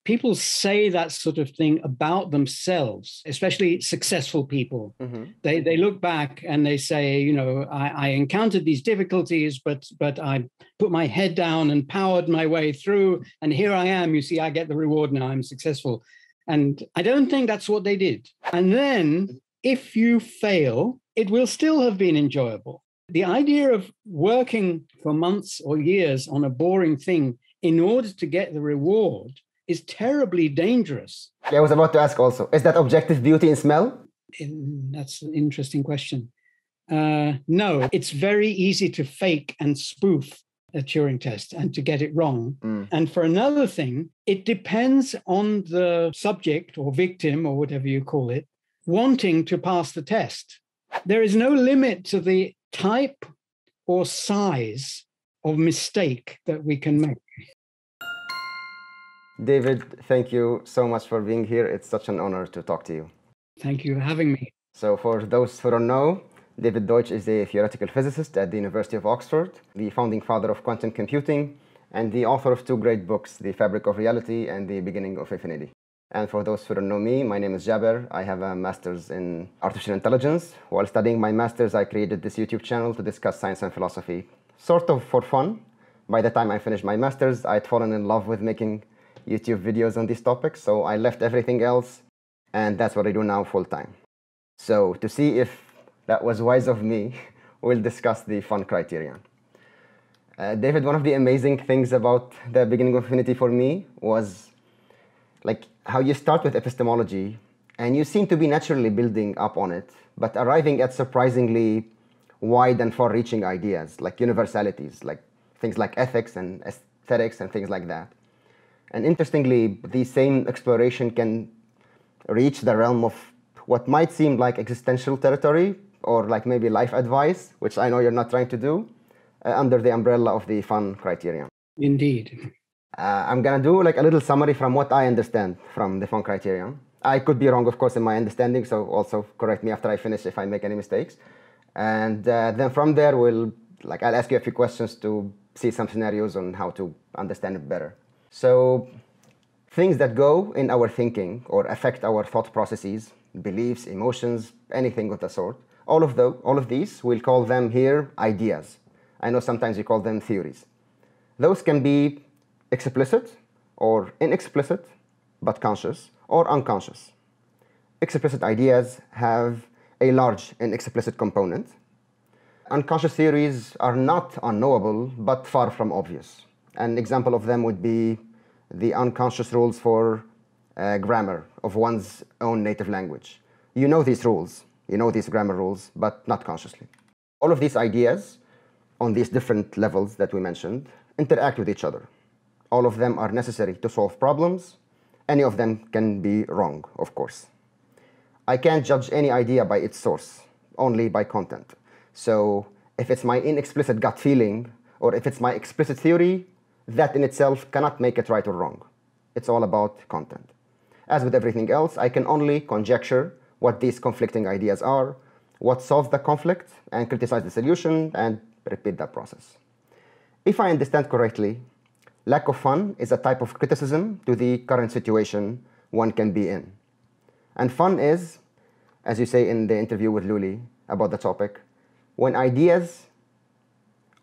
people say that sort of thing about themselves, especially successful people. Mm-hmm. They look back and they say, you know, I encountered these difficulties, but I put my head down and powered my way through. And here I am. You see, I get the reward now. I'm successful. And I don't think that's what they did. And then if you fail, it will still have been enjoyable. The idea of working for months or years on a boring thing in order to get the reward is terribly dangerous. I was about to ask also, is that objective beauty in smell? That's an interesting question. No, it's very easy to fake and spoof a Turing test and to get it wrong. And for another thing, it depends on the subject or victim or whatever you call it, wanting to pass the test. There is no limit to the type or size of mistake that we can make. David, thank you so much for being here. It's such an honor to talk to you. Thank you for having me. So for those who don't know, David Deutsch is a theoretical physicist at the University of Oxford, the founding father of quantum computing, and the author of two great books, The Fabric of Reality and The Beginning of Infinity. And for those who don't know me, my name is Jaber. I have a master's in artificial intelligence. While studying my master's, I created this YouTube channel to discuss science and philosophy, sort of for fun. By the time I finished my master's, I'd fallen in love with making YouTube videos on these topics, so I left everything else, and that's what I do now full-time. So to see if that was wise of me, we'll discuss the fun criterion. David, one of the amazing things about the beginning of Infinity for me was like how you start with epistemology, and you seem to be naturally building up on it, but arriving at surprisingly wide and far-reaching ideas, like universalities, like things like ethics and aesthetics and things like that. And interestingly, the same exploration can reach the realm of what might seem like existential territory or like maybe life advice, which I know you're not trying to do, under the umbrella of the fun criterion. Indeed. I'm going to do like a little summary from what I understand from the fun criterion. I could be wrong, of course, in my understanding, so also correct me after I finish if I make any mistakes. And then from there, I'll ask you a few questions to see some scenarios on how to understand it better. So things that go in our thinking or affect our thought processes, beliefs, emotions, anything of the sort, all of these, we'll call them here ideas. I know sometimes you call them theories. Those can be explicit or inexplicit, but conscious or unconscious. Explicit ideas have a large inexplicit component. Unconscious theories are not unknowable, but far from obvious. An example of them would be the unconscious rules for grammar of one's own native language. You know these rules, you know these grammar rules, but not consciously. All of these ideas on these different levels that we mentioned interact with each other. All of them are necessary to solve problems. Any of them can be wrong, of course. I can't judge any idea by its source, only by content. So if it's my inexplicit gut feeling, or if it's my explicit theory, that in itself cannot make it right or wrong. It's all about content. As with everything else, I can only conjecture what these conflicting ideas are, what solves the conflict, and criticize the solution, and repeat that process. If I understand correctly, lack of fun is a type of criticism to the current situation one can be in. And fun is, as you say in the interview with Luli about the topic, when ideas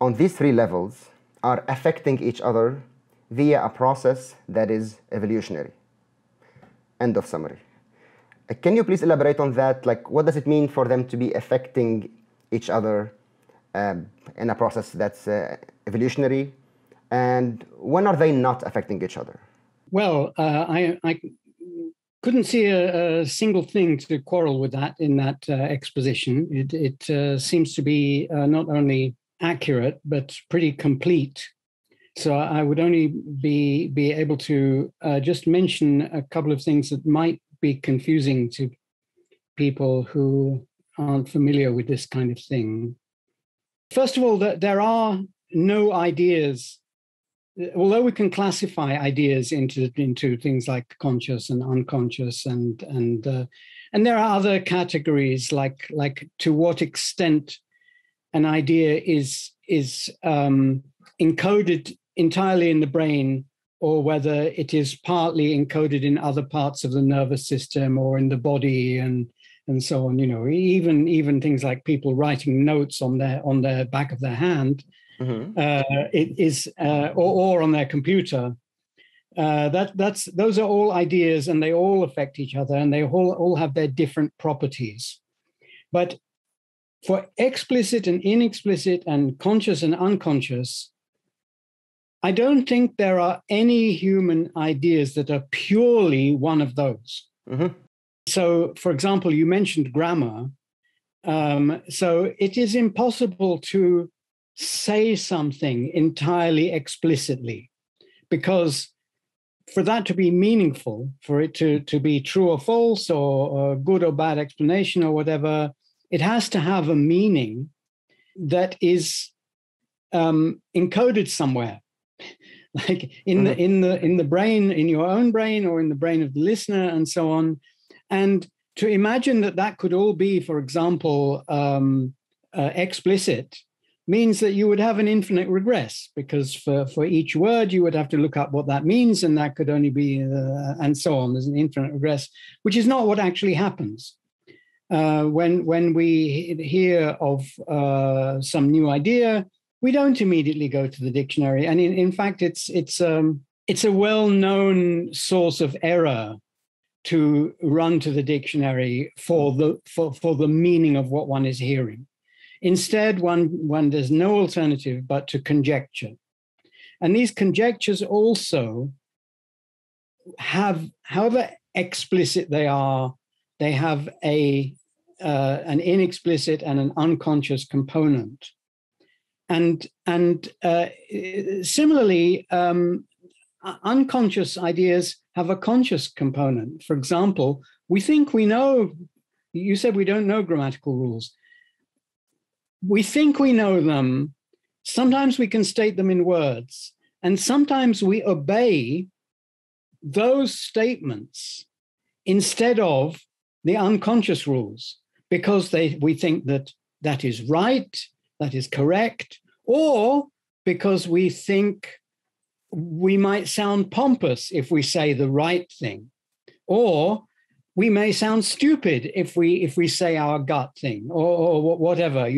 on these three levels are affecting each other via a process that is evolutionary. End of summary. Can you please elaborate on that? Like, what does it mean for them to be affecting each other in a process that's evolutionary? And when are they not affecting each other? Well, I couldn't see a single thing to quarrel with that in that exposition. It seems to be not only accurate, but pretty complete. So I would only be able to just mention a couple of things that might be confusing to people who aren't familiar with this kind of thing. First of all, there are no ideas, although we can classify ideas into things like conscious and unconscious, and there are other categories like to what extent an idea is encoded entirely in the brain or whether it is partly encoded in other parts of the nervous system or in the body and so on. Even things like people writing notes on their back of their hand, it is or on their computer. Those are all ideas, and they all affect each other, and they all have their different properties. But for explicit and inexplicit and conscious and unconscious, I don't think there are any human ideas that are purely one of those. So, for example, you mentioned grammar. So it is impossible to say something entirely explicitly, because for that to be meaningful, for it to be true or false, or a good or bad explanation or whatever, it has to have a meaning that is encoded somewhere, like in the brain, in your own brain, or in the brain of the listener, and so on. And to imagine that could all be, for example, explicit, means that you would have an infinite regress, because for each word you would have to look up what that means, and that could only be and so on. There's an infinite regress, which is not what actually happens. When we hear of some new idea, we don't immediately go to the dictionary, and in fact, it's a well-known source of error to run to the dictionary for the meaning of what one is hearing. Instead, one there's no alternative but to conjecture. And these conjectures also have, however explicit they are, they have an inexplicit and an unconscious component. And similarly, unconscious ideas have a conscious component. For example, we think we know, you said we don't know grammatical rules. We think we know them. Sometimes we can state them in words, and sometimes we obey those statements instead of the unconscious rules, because we think that is right, that is correct, or because we think we might sound pompous if we say the right thing, or we may sound stupid if we say our gut thing, or whatever.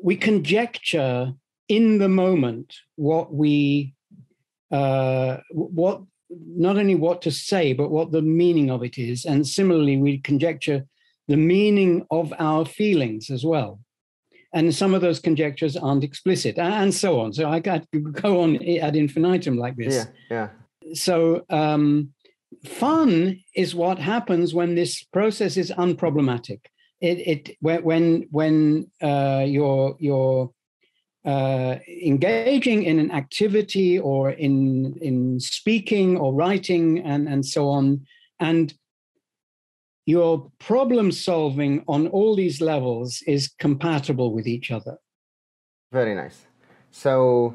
We conjecture in the moment what not only what to say, but what the meaning of it is. And similarly, we conjecture the meaning of our feelings as well. And some of those conjectures aren't explicit, and so on. So I could go on ad infinitum like this. Yeah. So fun is what happens when this process is unproblematic. When you're engaging in an activity, or in speaking or writing and so on, and your problem solving on all these levels is compatible with each other. Very nice. So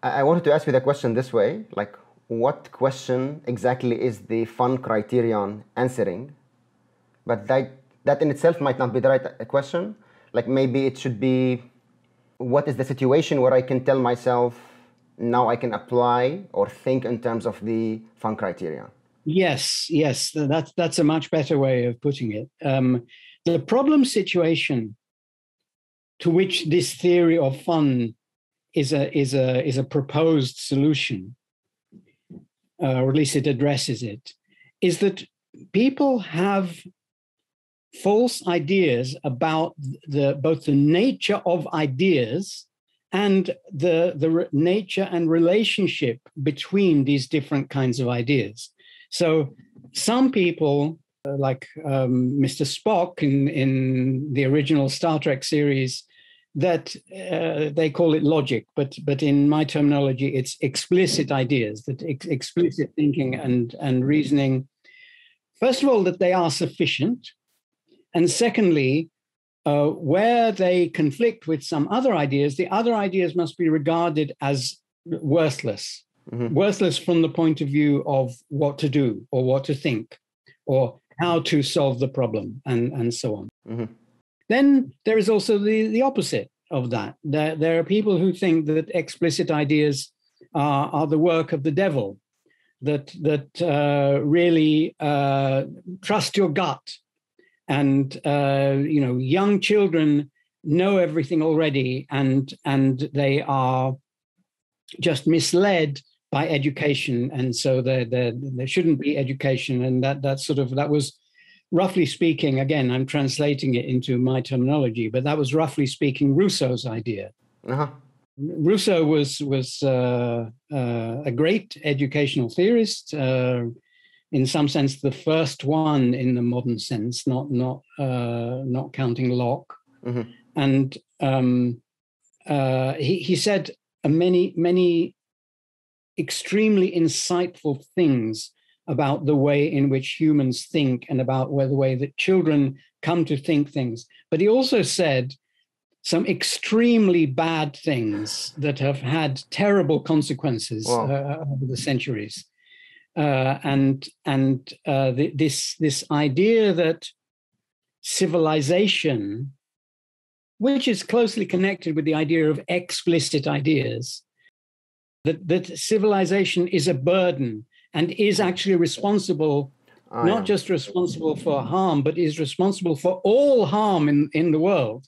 I wanted to ask you the question this way, like, what question exactly is the fun criterion answering? But that in itself might not be the right question. Like, maybe it should be, what is the situation where I can tell myself, now I can apply or think in terms of the fun criterion? Yes, that's a much better way of putting it. The problem situation to which this theory of fun is a proposed solution, or at least it addresses it, is that people have false ideas about both the nature of ideas and the nature and relationship between these different kinds of ideas. So some people, like Mr. Spock in the original Star Trek series, that they call it logic, but in my terminology, it's explicit ideas, that explicit thinking and reasoning. First of all, that they are sufficient. And secondly, where they conflict with some other ideas, the other ideas must be regarded as worthless. Mm-hmm. Worthless from the point of view of what to do or what to think or how to solve the problem and so on. Mm-hmm. Then there is also the opposite. of that. There are people who think that explicit ideas are the work of the devil, that really trust your gut, and young children know everything already, and they are just misled by education, and so there shouldn't be education, and that was, roughly speaking, again, I'm translating it into my terminology, but that was roughly speaking Rousseau's idea. Uh-huh. Rousseau was a great educational theorist, in some sense the first one in the modern sense, not counting Locke. Mm-hmm. And he said many extremely insightful things about the way in which humans think and about the way that children come to think things. But he also said some extremely bad things that have had terrible consequences over the centuries. This idea that civilization, which is closely connected with the idea of explicit ideas, that civilization is a burden and is actually responsible, not just responsible for harm, but is responsible for all harm in the world.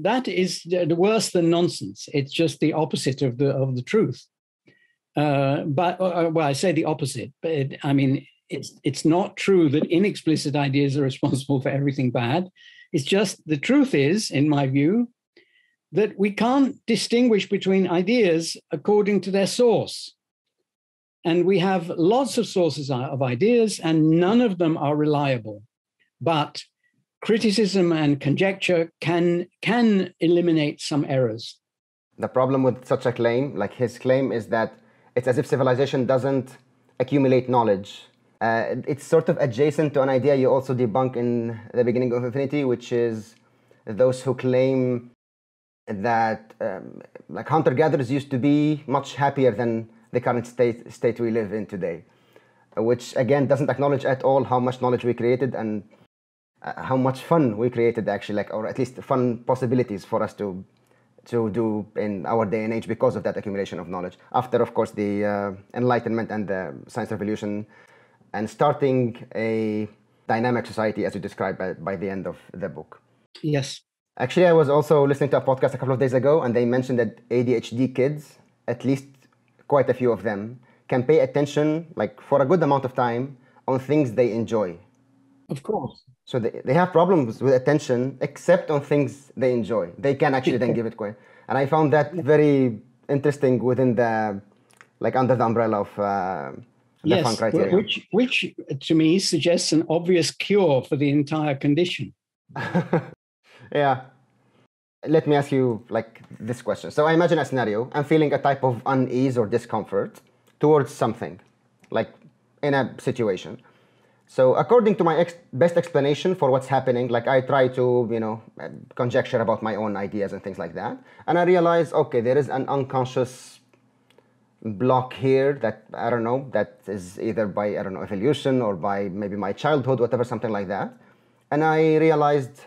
That is worse than nonsense. It's just the opposite of the truth. I say the opposite, but it's not true that inexplicit ideas are responsible for everything bad. It's just the truth is, in my view, that we can't distinguish between ideas according to their source. And we have lots of sources of ideas, and none of them are reliable. But criticism and conjecture can eliminate some errors. The problem with such a claim, like his claim, is that it's as if civilization doesn't accumulate knowledge. It's sort of adjacent to an idea you also debunk in The Beginning of Infinity, which is those who claim that like hunter-gatherers used to be much happier than the current state we live in today, which again doesn't acknowledge at all how much knowledge we created and how much fun we created, actually, or at least fun possibilities for us to do in our day and age because of that accumulation of knowledge. After, of course, the Enlightenment and the Science Revolution, and starting a dynamic society, as you described by the end of the book. Yes. Actually, I was also listening to a podcast a couple of days ago, and they mentioned that ADHD kids, at least quite a few of them, can pay attention, like for a good amount of time, on things they enjoy. Of course. So they have problems with attention, except on things they enjoy. They can actually then give it quiet. And I found that very interesting within the, like under the umbrella of the fun criteria. Which to me suggests an obvious cure for the entire condition. Yeah. Let me ask you like this question. So I imagine a scenario. I'm feeling a type of unease or discomfort towards something, like in a situation. So according to my best explanation for what's happening, like I try to, conjecture about my own ideas and things like that. And I realize, okay, there is an unconscious block here that, I don't know, that is either by, evolution or by maybe my childhood, whatever, something like that. And I realized,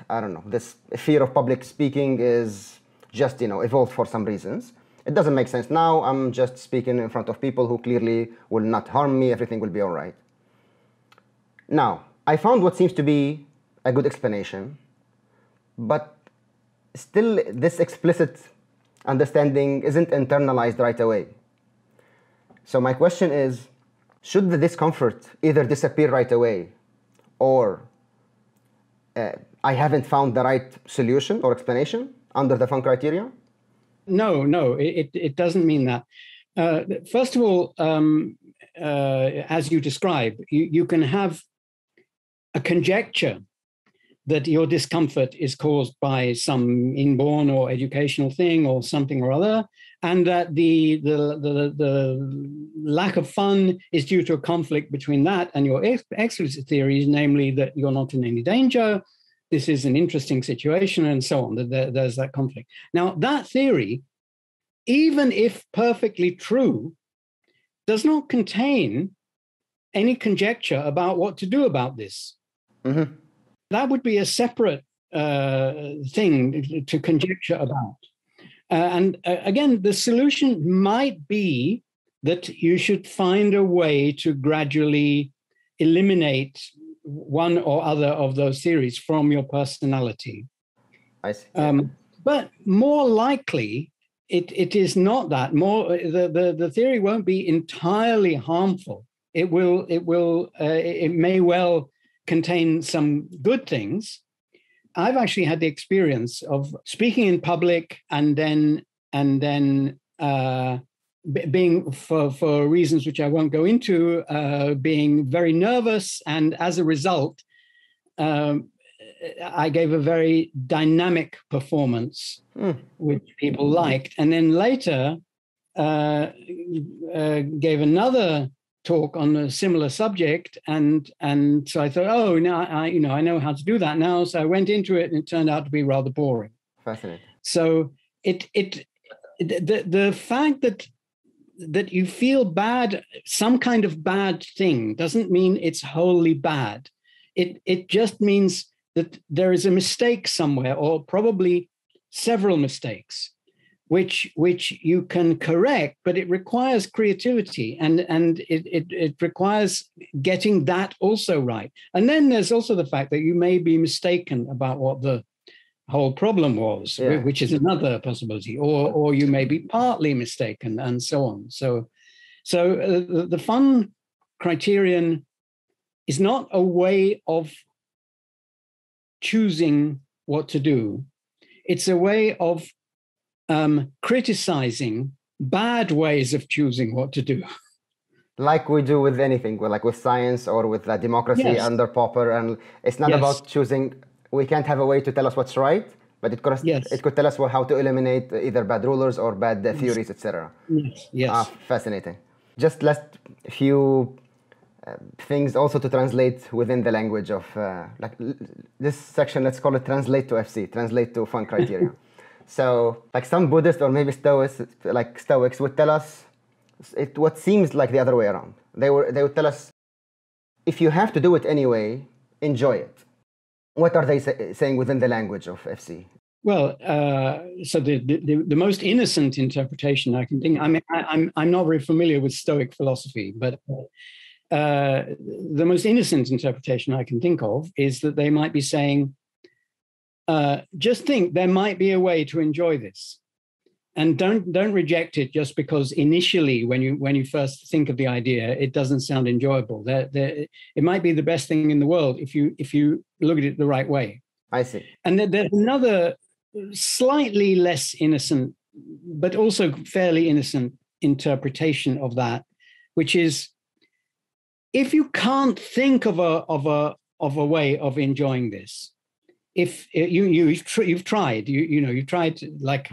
this fear of public speaking is just, evolved for some reasons. It doesn't make sense now. I'm just speaking in front of people who clearly will not harm me. Everything will be all right. Now, I found what seems to be a good explanation, but still this explicit understanding isn't internalized right away. So my question is, should the discomfort either disappear right away, or I haven't found the right solution or explanation under the fun criteria? No, it doesn't mean that. First of all, as you describe, you can have a conjecture that your discomfort is caused by some inborn or educational thing or something or other, and that the lack of fun is due to a conflict between that and your explicit theories, namely that you're not in any danger, this is an interesting situation, and so on. There's that conflict. Now, that theory, even if perfectly true, does not contain any conjecture about what to do about this. That would be a separate thing to conjecture about. Again, the solution might be that you should find a way to gradually eliminate one or other of those theories from your personality. I see. But more likely, it is not that. The theory won't be entirely harmful. It may well contain some good things. I've actually had the experience of speaking in public and then being, for reasons which I won't go into, being very nervous, and as a result, I gave a very dynamic performance, which people liked, and then later gave another talk on a similar subject, and so I thought, oh, now I know how to do that now. So I went into it, and it turned out to be rather boring. Fascinating. So the fact that you feel bad, some kind of bad thing, doesn't mean it's wholly bad. It just means that there is a mistake somewhere, or probably several mistakes, which you can correct, but it requires creativity, and it requires getting that also right. And then there's also the fact that you may be mistaken about what the whole problem was, which is another possibility, or you may be partly mistaken, and so on. So the fun criterion is not a way of choosing what to do. It's a way of criticizing bad ways of choosing what to do. Like we do with anything, like with science or with democracy under Popper. And it's not about choosing. We can't have a way to tell us what's right, but it could tell us how to eliminate either bad rulers or bad theories, etc. Yes. Fascinating. Just last few things also to translate within the language of like this section. Let's call it translate to FC, translate to fun criteria. So like some Buddhists or maybe Stoics would tell us what seems like the other way around. They would tell us, if you have to do it anyway, enjoy it. What are they saying within the language of FC? Well, so the most innocent interpretation I can think. I mean, I'm not very familiar with Stoic philosophy, but the most innocent interpretation I can think of is that they might be saying, just think there might be a way to enjoy this, and don't reject it just because initially when you first think of the idea it doesn't sound enjoyable. It might be the best thing in the world if you look at it the right way. I see. And there's another slightly less innocent but also fairly innocent interpretation of that, which is, if you can't think of a way of enjoying this, if you've tried, you've tried, like,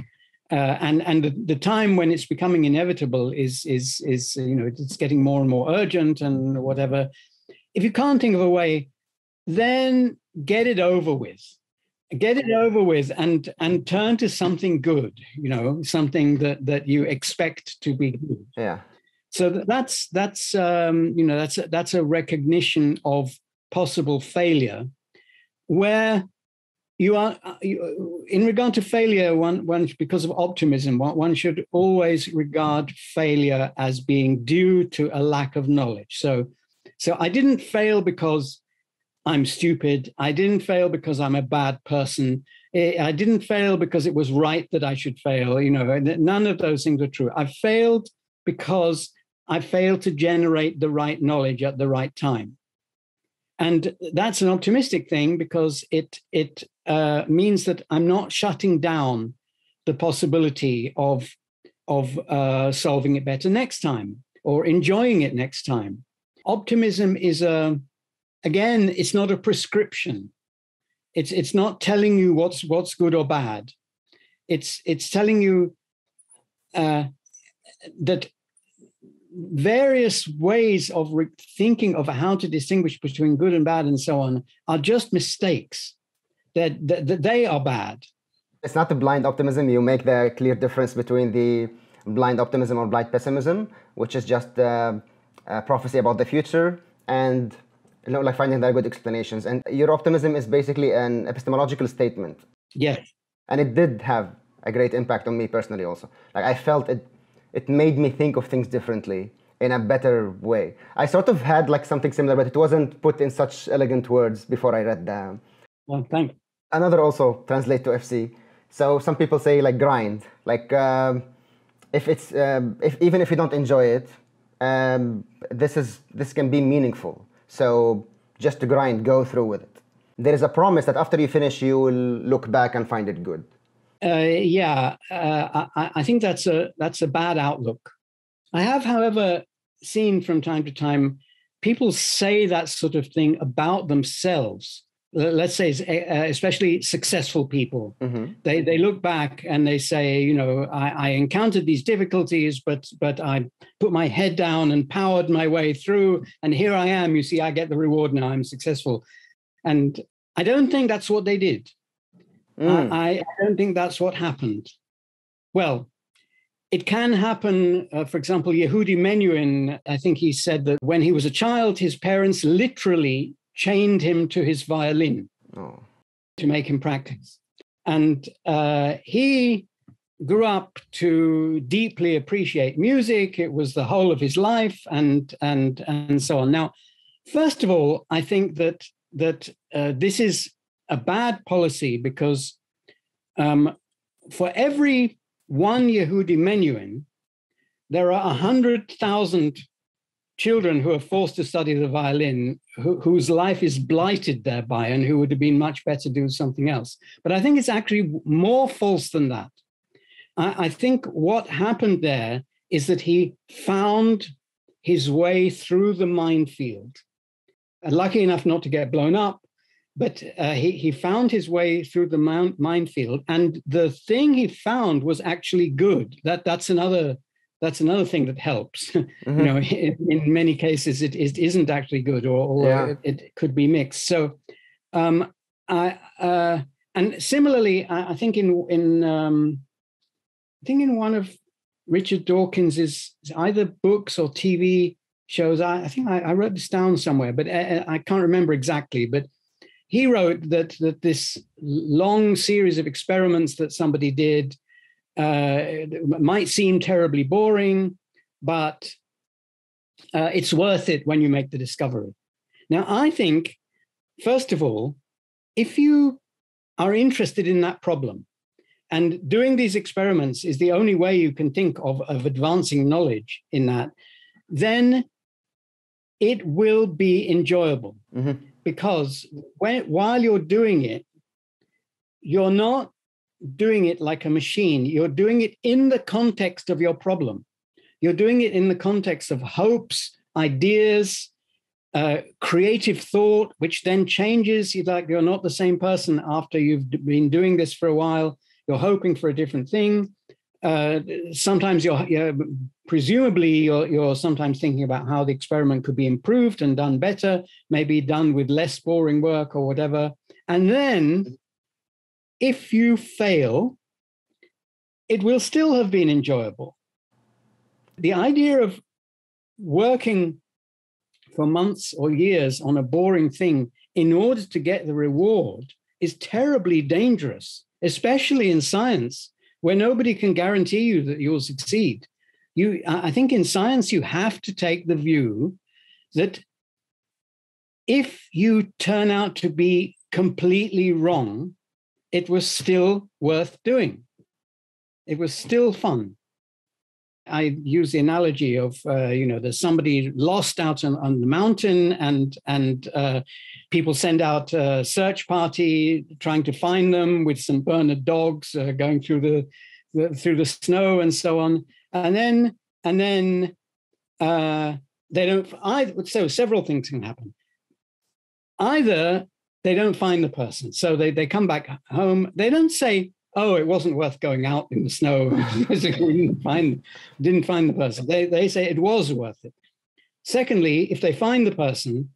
and the time when it's becoming inevitable is it's getting more and more urgent and whatever. If you can't think of a way, then get it over with. Get it over with and turn to something good, something that you expect to be good. Yeah. So that's a recognition of possible failure, where you are in regard to failure. One because of optimism, one should always regard failure as being due to a lack of knowledge. So I didn't fail because I'm stupid. I didn't fail because I'm a bad person. I didn't fail because it was right that I should fail. None of those things are true. I failed because I failed to generate the right knowledge at the right time. And that's an optimistic thing, because it means that I'm not shutting down the possibility of solving it better next time or enjoying it next time. Optimism is again, it's not a prescription. It's not telling you what's good or bad. It's telling you that various ways of thinking of how to distinguish between good and bad and so on are just mistakes. That they are bad. It's not a blind optimism. You make the clear difference between the blind optimism or blind pessimism, which is just a prophecy about the future, and like finding the good explanations. And your optimism is basically an epistemological statement. Yes. And it did have a great impact on me personally also. Like I felt it made me think of things differently in a better way. I sort of had like something similar, but it wasn't put in such elegant words before I read the. Well, thank you. Another also translate to FC. So some people say like grind, like if it's if even if you don't enjoy it, this can be meaningful. So just to grind, go through with it. There is a promise that after you finish, you will look back and find it good. I think that's a bad outlook. I have, however, seen from time to time people say that sort of thing about themselves. Let's say, especially successful people, they look back and they say, you know, I encountered these difficulties, but I put my head down and powered my way through, and here I am. You see, I get the reward now. I'm successful, and I don't think that's what they did. I don't think that's what happened. Well, it can happen. For example, Yehudi Menuhin, I think he said that when he was a child, his parents literally chained him to his violin to make him practice. And he grew up to deeply appreciate music. It was the whole of his life and so on. Now, first of all, I think that this is a bad policy because for every one Yehudi Menuhin, there are 100,000 children who are forced to study the violin, whose life is blighted thereby and who would have been much better doing something else. But I think it's actually more false than that. I think what happened there is that he found his way through the minefield. Lucky enough not to get blown up, but he found his way through the minefield. And the thing he found was actually good. That's another thing that helps. You know, in many cases, it isn't actually good, or it could be mixed. So, and similarly, I think in one of Richard Dawkins's either books or TV shows, I think I wrote this down somewhere, but I can't remember exactly. But he wrote that this long series of experiments that somebody did might seem terribly boring, but it's worth it when you make the discovery. Now, I think, first of all, if you are interested in that problem, and doing these experiments is the only way you can think of advancing knowledge in that, then it will be enjoyable. Because while you're doing it, you're not doing it like a machine. You're doing it in the context of your problem. You're doing it in the context of hopes, ideas, creative thought, which then changes. You're not the same person after you've been doing this for a while. You're hoping for a different thing. Sometimes you're sometimes thinking about how the experiment could be improved and done better, maybe done with less boring work or whatever. And then if you fail, it will still have been enjoyable. The idea of working for months or years on a boring thing in order to get the reward is terribly dangerous, especially in science, where nobody can guarantee you that you'll succeed. I think in science, you have to take the view that if you turn out to be completely wrong, it was still worth doing. It was still fun. I use the analogy of, there's somebody lost out on the mountain and people send out a search party trying to find them with St. Bernard dogs going through the snow and so on. And then they don't, so several things can happen. Either they don't find the person. So they come back home. They don't say, oh, it wasn't worth going out in the snow because we didn't find the person. They say it was worth it. Secondly, if they find the person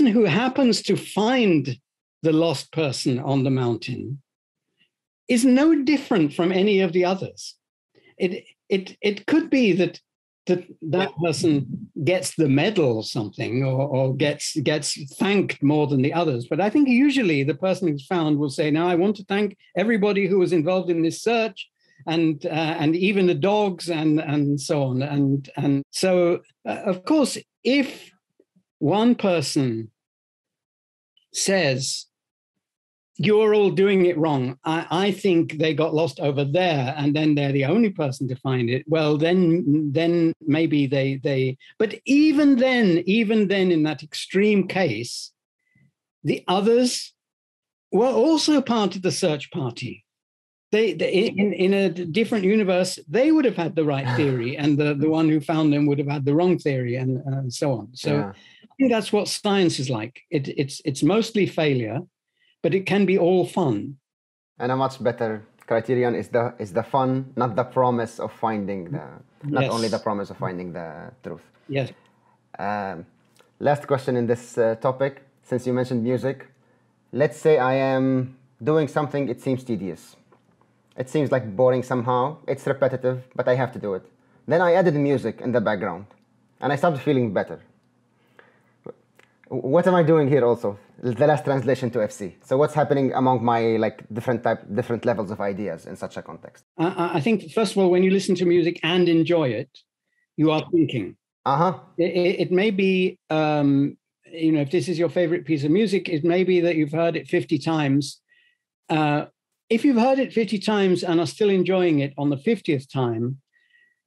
who happens to find the lost person on the mountain is no different from any of the others. It could be that that person gets the medal or something, or gets thanked more than the others. But I think usually the person who's found will say, "Now I want to thank everybody who was involved in this search, and even the dogs and so on." And so, of course, if one person says, "You're all doing it wrong. I think they got lost over there, and then they're the only person to find it." Well, then maybe they. But even then, in that extreme case, the others were also part of the search party. They in a different universe, they would have had the right theory, and the one who found them would have had the wrong theory, and so on. So Yeah. I think that's what science is like. It's mostly failure, but it can be all fun. And a much better criterion is the fun, not the promise of finding not only the promise of finding the truth. Yes. Last question in this topic, since you mentioned music. Let's say I am doing something, it seems tedious. It seems like boring somehow. It's repetitive, but I have to do it. Then I added music in the background, and I started feeling better. What am I doing here also? The last translation to FC. So what's happening among my different levels of ideas in such a context? I think, first of all, when you listen to music and enjoy it, you are thinking. Uh-huh. It may be, if this is your favorite piece of music, it may be that you've heard it 50 times. If you've heard it 50 times and are still enjoying it on the 50th time,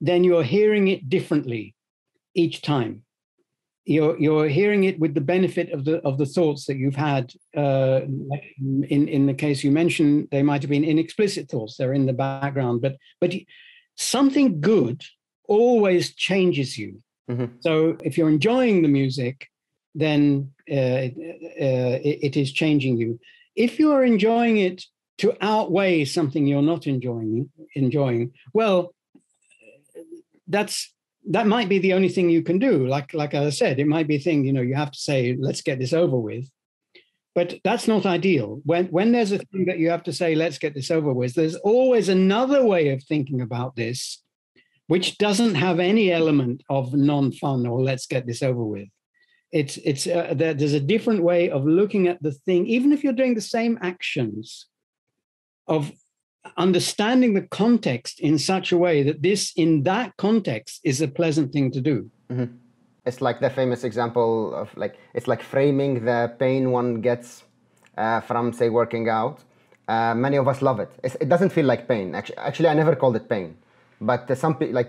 then you're hearing it differently each time. You're hearing it with the benefit of the thoughts that you've had. Like in the case you mentioned, they might have been inexplicit thoughts. They're in the background, but something good always changes you. Mm-hmm. So if you're enjoying the music, then it is changing you. If you are enjoying it to outweigh something you're not enjoying, well, that might be the only thing you can do. Like I said, it might be a thing, you have to say, let's get this over with. But that's not ideal. When there's a thing that you have to say, let's get this over with, there's always another way of thinking about this, which doesn't have any element of non-fun or let's get this over with. There's a different way of looking at the thing, even if you're doing the same actions, of understanding the context in such a way that this, in that context, is a pleasant thing to do. Mm-hmm. It's like the famous example of it's like framing the pain one gets from, say, working out. Many of us love it. It doesn't feel like pain. Actually, I never called it pain. But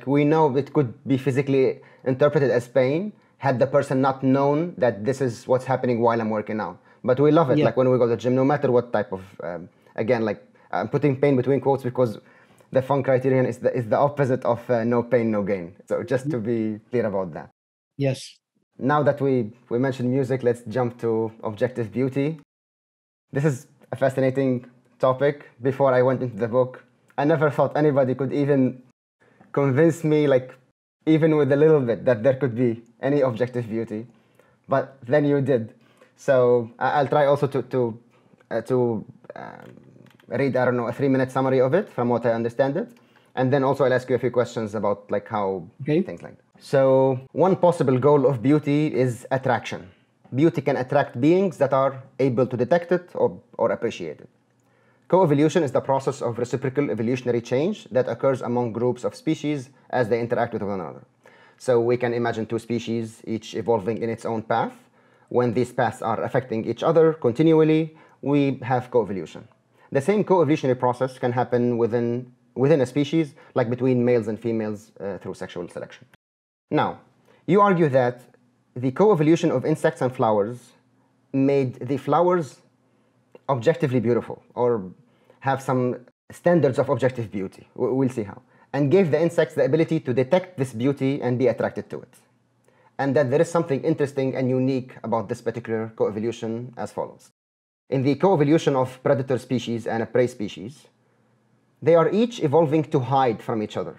we know it could be physically interpreted as pain had the person not known that this is what's happening while I'm working out. But we love it, like when we go to the gym, no matter what type of, I'm putting pain between quotes because the fun criterion is the opposite of no pain, no gain. So just to be clear about that. Yes. Now that we mentioned music, let's jump to objective beauty. This is a fascinating topic. Before I went into the book, I never thought anybody could even convince me, even with a little bit, that there could be any objective beauty. But then you did. So I'll try also to read, a 3-minute summary of it from what I understand it. And then also I'll ask you a few questions about how things like that. So one possible goal of beauty is attraction. Beauty can attract beings that are able to detect it or appreciate it. Co-evolution is the process of reciprocal evolutionary change that occurs among groups of species as they interact with one another. So we can imagine two species, each evolving in its own path. When these paths are affecting each other continually, we have co-evolution. The same co-evolutionary process can happen within a species, like between males and females through sexual selection. Now, you argue that the co-evolution of insects and flowers made the flowers objectively beautiful, or have some standards of objective beauty. We'll see how. And gave the insects the ability to detect this beauty and be attracted to it. And that there is something interesting and unique about this particular co-evolution as follows. In the co-evolution of predator species and a prey species, they are each evolving to hide from each other.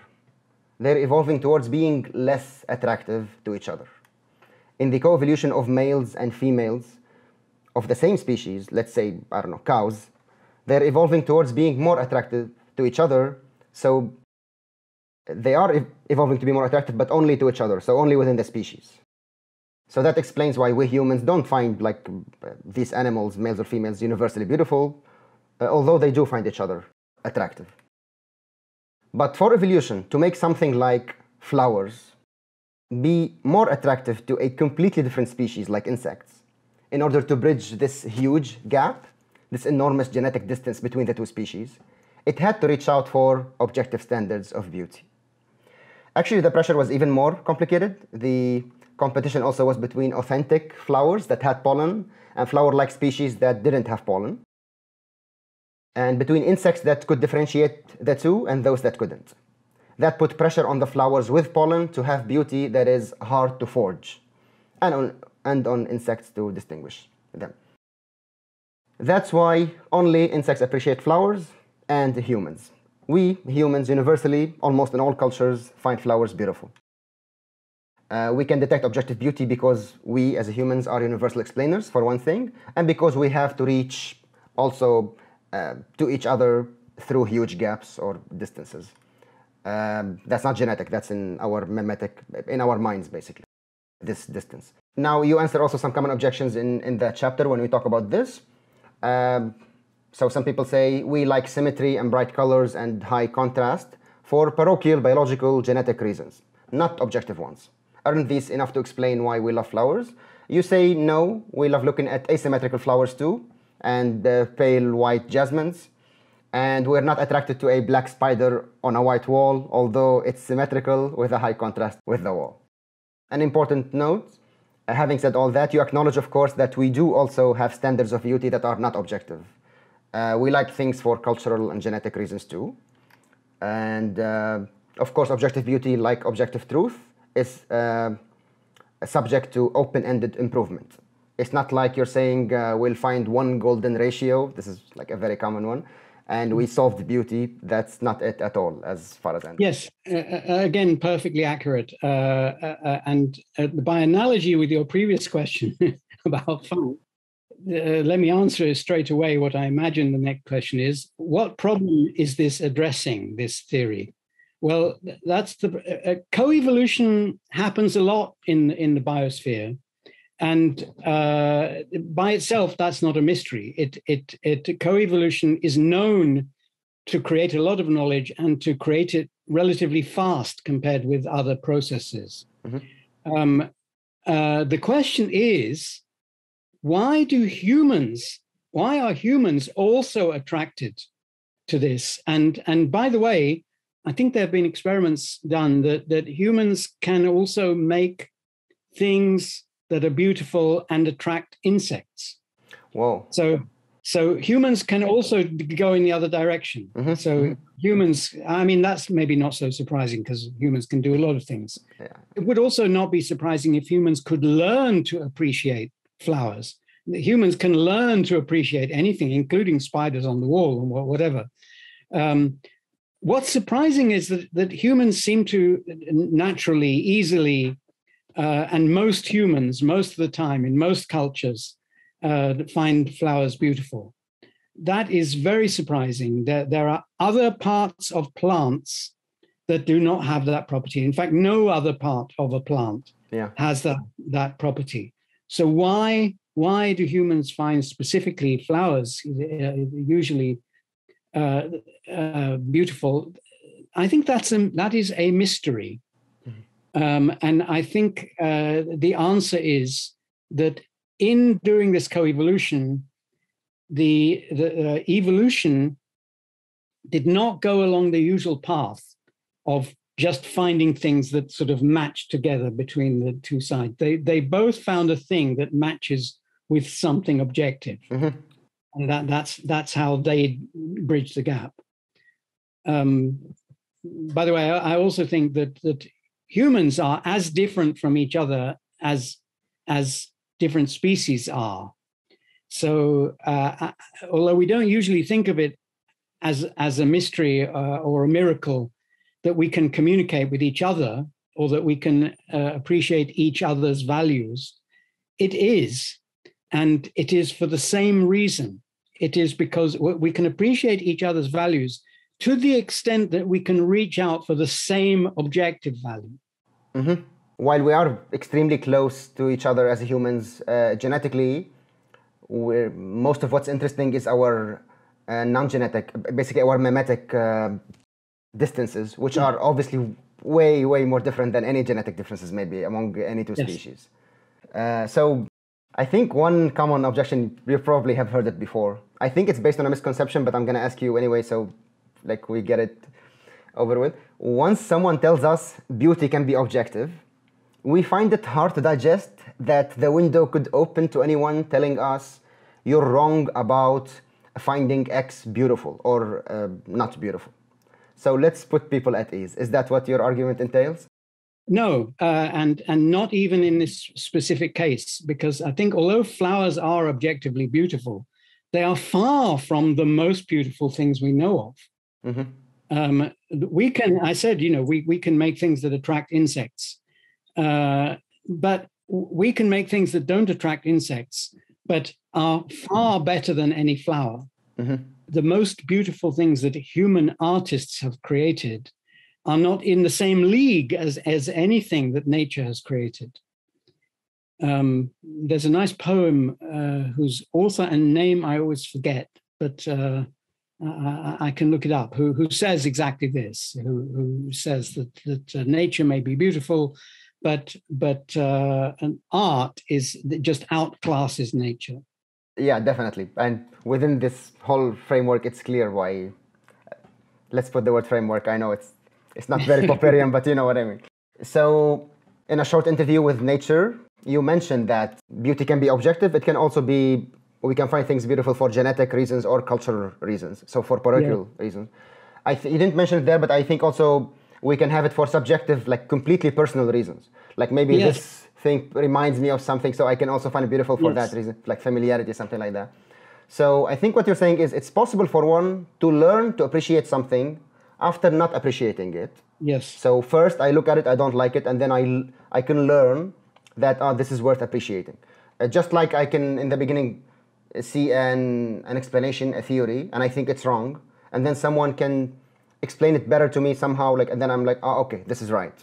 They're evolving towards being less attractive to each other. In the co-evolution of males and females of the same species, let's say, cows, they're evolving towards being more attractive to each other. So they are evolving to be more attractive, but only to each other, so only within the species. So that explains why we humans don't find like these animals, males or females, universally beautiful, although they do find each other attractive. But for evolution, to make something like flowers be more attractive to a completely different species like insects, in order to bridge this huge gap, this enormous genetic distance between the two species, it had to reach out for objective standards of beauty. Actually, the pressure was even more complicated. The competition also was between authentic flowers that had pollen and flower-like species that didn't have pollen, and between insects that could differentiate the two and those that couldn't. That put pressure on the flowers with pollen to have beauty that is hard to forge, and on insects to distinguish them. That's why only insects appreciate flowers and humans. We humans universally, almost in all cultures, find flowers beautiful. We can detect objective beauty because we as humans are universal explainers, for one thing, and because we have to reach also to each other through huge gaps or distances. That's not genetic, that's in our mimetic, in our minds basically, this distance. Now you answer also some common objections in that chapter when we talk about this. So some people say we like symmetry and bright colors and high contrast for parochial biological genetic reasons, not objective ones. Aren't these enough to explain why we love flowers? You say no, we love looking at asymmetrical flowers too, and pale white jasmines, and we're not attracted to a black spider on a white wall, although it's symmetrical with a high contrast with the wall. An important note, having said all that, you acknowledge, of course, that we do also have standards of beauty that are not objective. We like things for cultural and genetic reasons too. And of course, objective beauty, like objective truth, is subject to open-ended improvement. It's not like you're saying we'll find one golden ratio. This is like a very common one. And we solved beauty. That's not it at all, as far as I know. Yes, again, perfectly accurate. And by analogy with your previous question about fun, let me answer straight away what I imagine the next question is. What problem is this addressing, this theory? Well, that's the coevolution happens a lot in the biosphere. And by itself, that's not a mystery. Coevolution is known to create a lot of knowledge and to create it relatively fast compared with other processes. Mm-hmm. The question is, why are humans also attracted to this? And by the way, I think there have been experiments done that humans can also make things that are beautiful and attract insects. Whoa. So humans can also go in the other direction. Mm-hmm. So humans, I mean, that's maybe not so surprising because humans can do a lot of things. Yeah. It would also not be surprising if humans could learn to appreciate flowers. Humans can learn to appreciate anything, including spiders on the wall or whatever. What's surprising is that humans seem to naturally, easily, and most humans, most of the time, in most cultures, find flowers beautiful. That is very surprising. There are other parts of plants that do not have that property. In fact, no other part of a plant has that property. So why do humans find specifically flowers usually beautiful? I think that is a mystery. And I think the answer is that in doing this coevolution, the evolution did not go along the usual path of just finding things that sort of match together between the two sides. They both found a thing that matches with something objective. Mm-hmm. And that's how they bridge the gap. By the way, I also think that humans are as different from each other as different species are. So although we don't usually think of it as a mystery or a miracle that we can communicate with each other or that we can appreciate each other's values, it is. And it is for the same reason. It is because we can appreciate each other's values to the extent that we can reach out for the same objective value. Mm-hmm. While we are extremely close to each other as humans genetically, most of what's interesting is our non-genetic, basically our mimetic distances, which are obviously way, way more different than any genetic differences maybe among any two species. So I think one common objection, you probably have heard it before. I think it's based on a misconception, but I'm going to ask you anyway, so like we get it over with. Once someone tells us beauty can be objective, we find it hard to digest that the window could open to anyone telling us you're wrong about finding X beautiful or not beautiful. So let's put people at ease. Is that what your argument entails? No, and not even in this specific case, because I think although flowers are objectively beautiful, they are far from the most beautiful things we know of. We can, I said, we can make things that attract insects, but we can make things that don't attract insects, but are far better than any flower. The most beautiful things that human artists have created are not in the same league as anything that nature has created. There's a nice poem whose author and name I always forget, but I can look it up, who says exactly this, who says that nature may be beautiful, but an art just outclasses nature. Yeah, definitely. And within this whole framework, it's clear why. Let's put the word framework. I know it's not very Popperian, but you know what I mean. So in a short interview with Nature, you mentioned that beauty can be objective. It can also be, we can find things beautiful for genetic reasons or cultural reasons. So for parochial reasons. You didn't mention it there, but I think also we can have it for subjective, like completely personal reasons. Like maybe this thing reminds me of something, so I can also find it beautiful for that reason, like familiarity, something like that. So I think what you're saying is it's possible for one to learn to appreciate something after not appreciating it. Yes. So first I look at it, I don't like it, and then I can learn that this is worth appreciating. Just like I can in the beginning see an explanation, a theory, and I think it's wrong, and then someone can explain it better to me somehow, like, and then I'm like, oh, okay, this is right.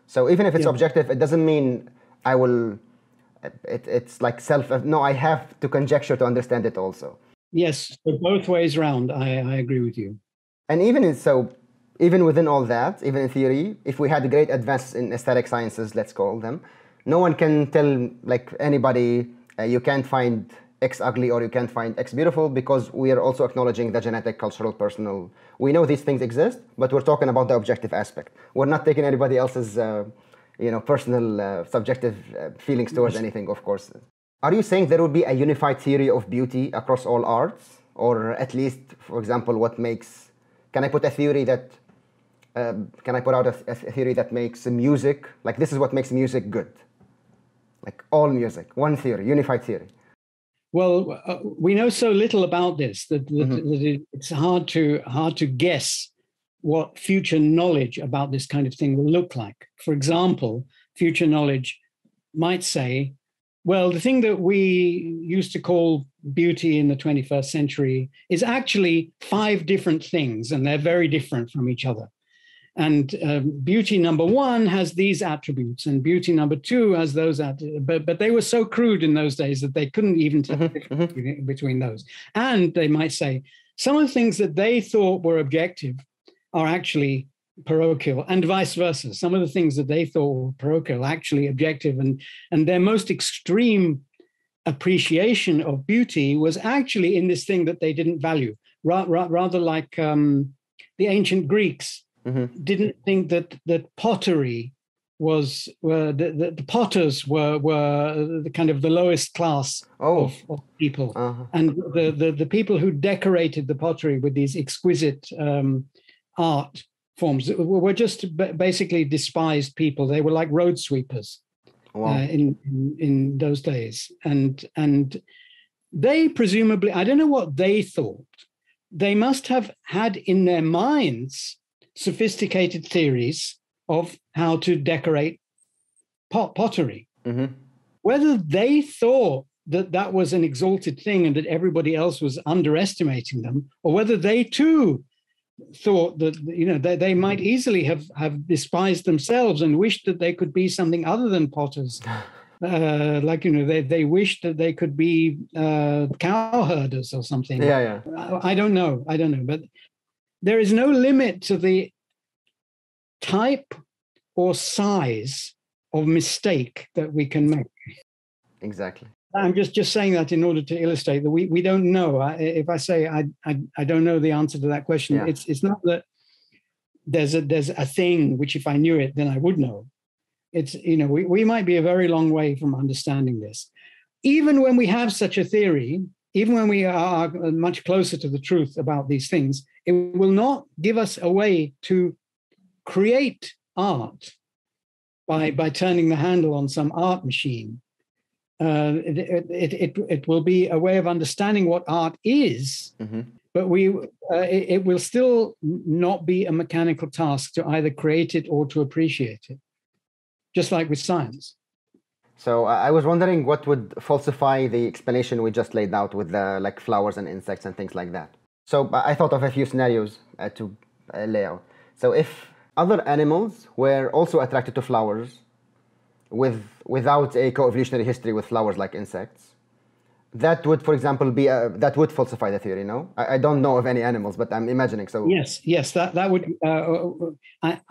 So even if it's objective, it doesn't mean I will. It's like no, I have to conjecture to understand it also. Yes, so both ways round. I agree with you. And even within all that, even in theory, if we had great advances in aesthetic sciences, let's call them, no one can tell like anybody you can't find X ugly or you can't find X beautiful, because we are also acknowledging the genetic, cultural, personal. We know these things exist, but we're talking about the objective aspect. We're not taking anybody else's personal subjective feelings towards anything, of course. Are you saying there would be a unified theory of beauty across all arts? Or at least, for example, can I put a theory that, can I put out a theory that makes music, like this is what makes music good? Like all music, one theory, unified theory. Well, we know so little about this that it's hard to guess what future knowledge about this kind of thing will look like. For example, future knowledge might say, well, the thing that we used to call beauty in the 21st century is actually 5 different things, and they're very different from each other. And beauty number 1 has these attributes, and beauty number 2 has those attributes. But they were so crude in those days that they couldn't even tell the difference between those. And they might say some of the things that they thought were objective are actually parochial, and vice versa. Some of the things that they thought were parochial are actually objective, and their most extreme appreciation of beauty was actually in this thing that they didn't value. Rather like the ancient Greeks didn't think that pottery was the potters were the kind of the lowest class of people, and the people who decorated the pottery with these exquisite art forms were just basically despised people. They were like road sweepers in those days, and they presumably, I don't know what they thought. They must have had in their minds sophisticated theories of how to decorate pottery. Whether they thought that was an exalted thing and that everybody else was underestimating them, or whether they too thought that, you know, they might easily have despised themselves and wished that they could be something other than potters. Like, you know, they wished that they could be cow herders or something. Yeah. I don't know. But there is no limit to the type or size of mistake that we can make. Exactly. I'm just saying that in order to illustrate that we don't know. If I say I don't know the answer to that question, Yeah. it's not that there's a thing which if I knew it, then I would know. It's, you know, we might be a very long way from understanding this. Even when we have such a theory, even when we are much closer to the truth about these things, it will not give us a way to create art by turning the handle on some art machine. It will be a way of understanding what art is, but it will still not be a mechanical task to either create it or to appreciate it, just like with science. So I was wondering what would falsify the explanation we just laid out with the like flowers and insects and things like that. So I thought of a few scenarios to lay out. So if other animals were also attracted to flowers without a co-evolutionary history with flowers like insects, that would, for example, be that would falsify the theory. No, I don't know of any animals, but I'm imagining. So yes, that would.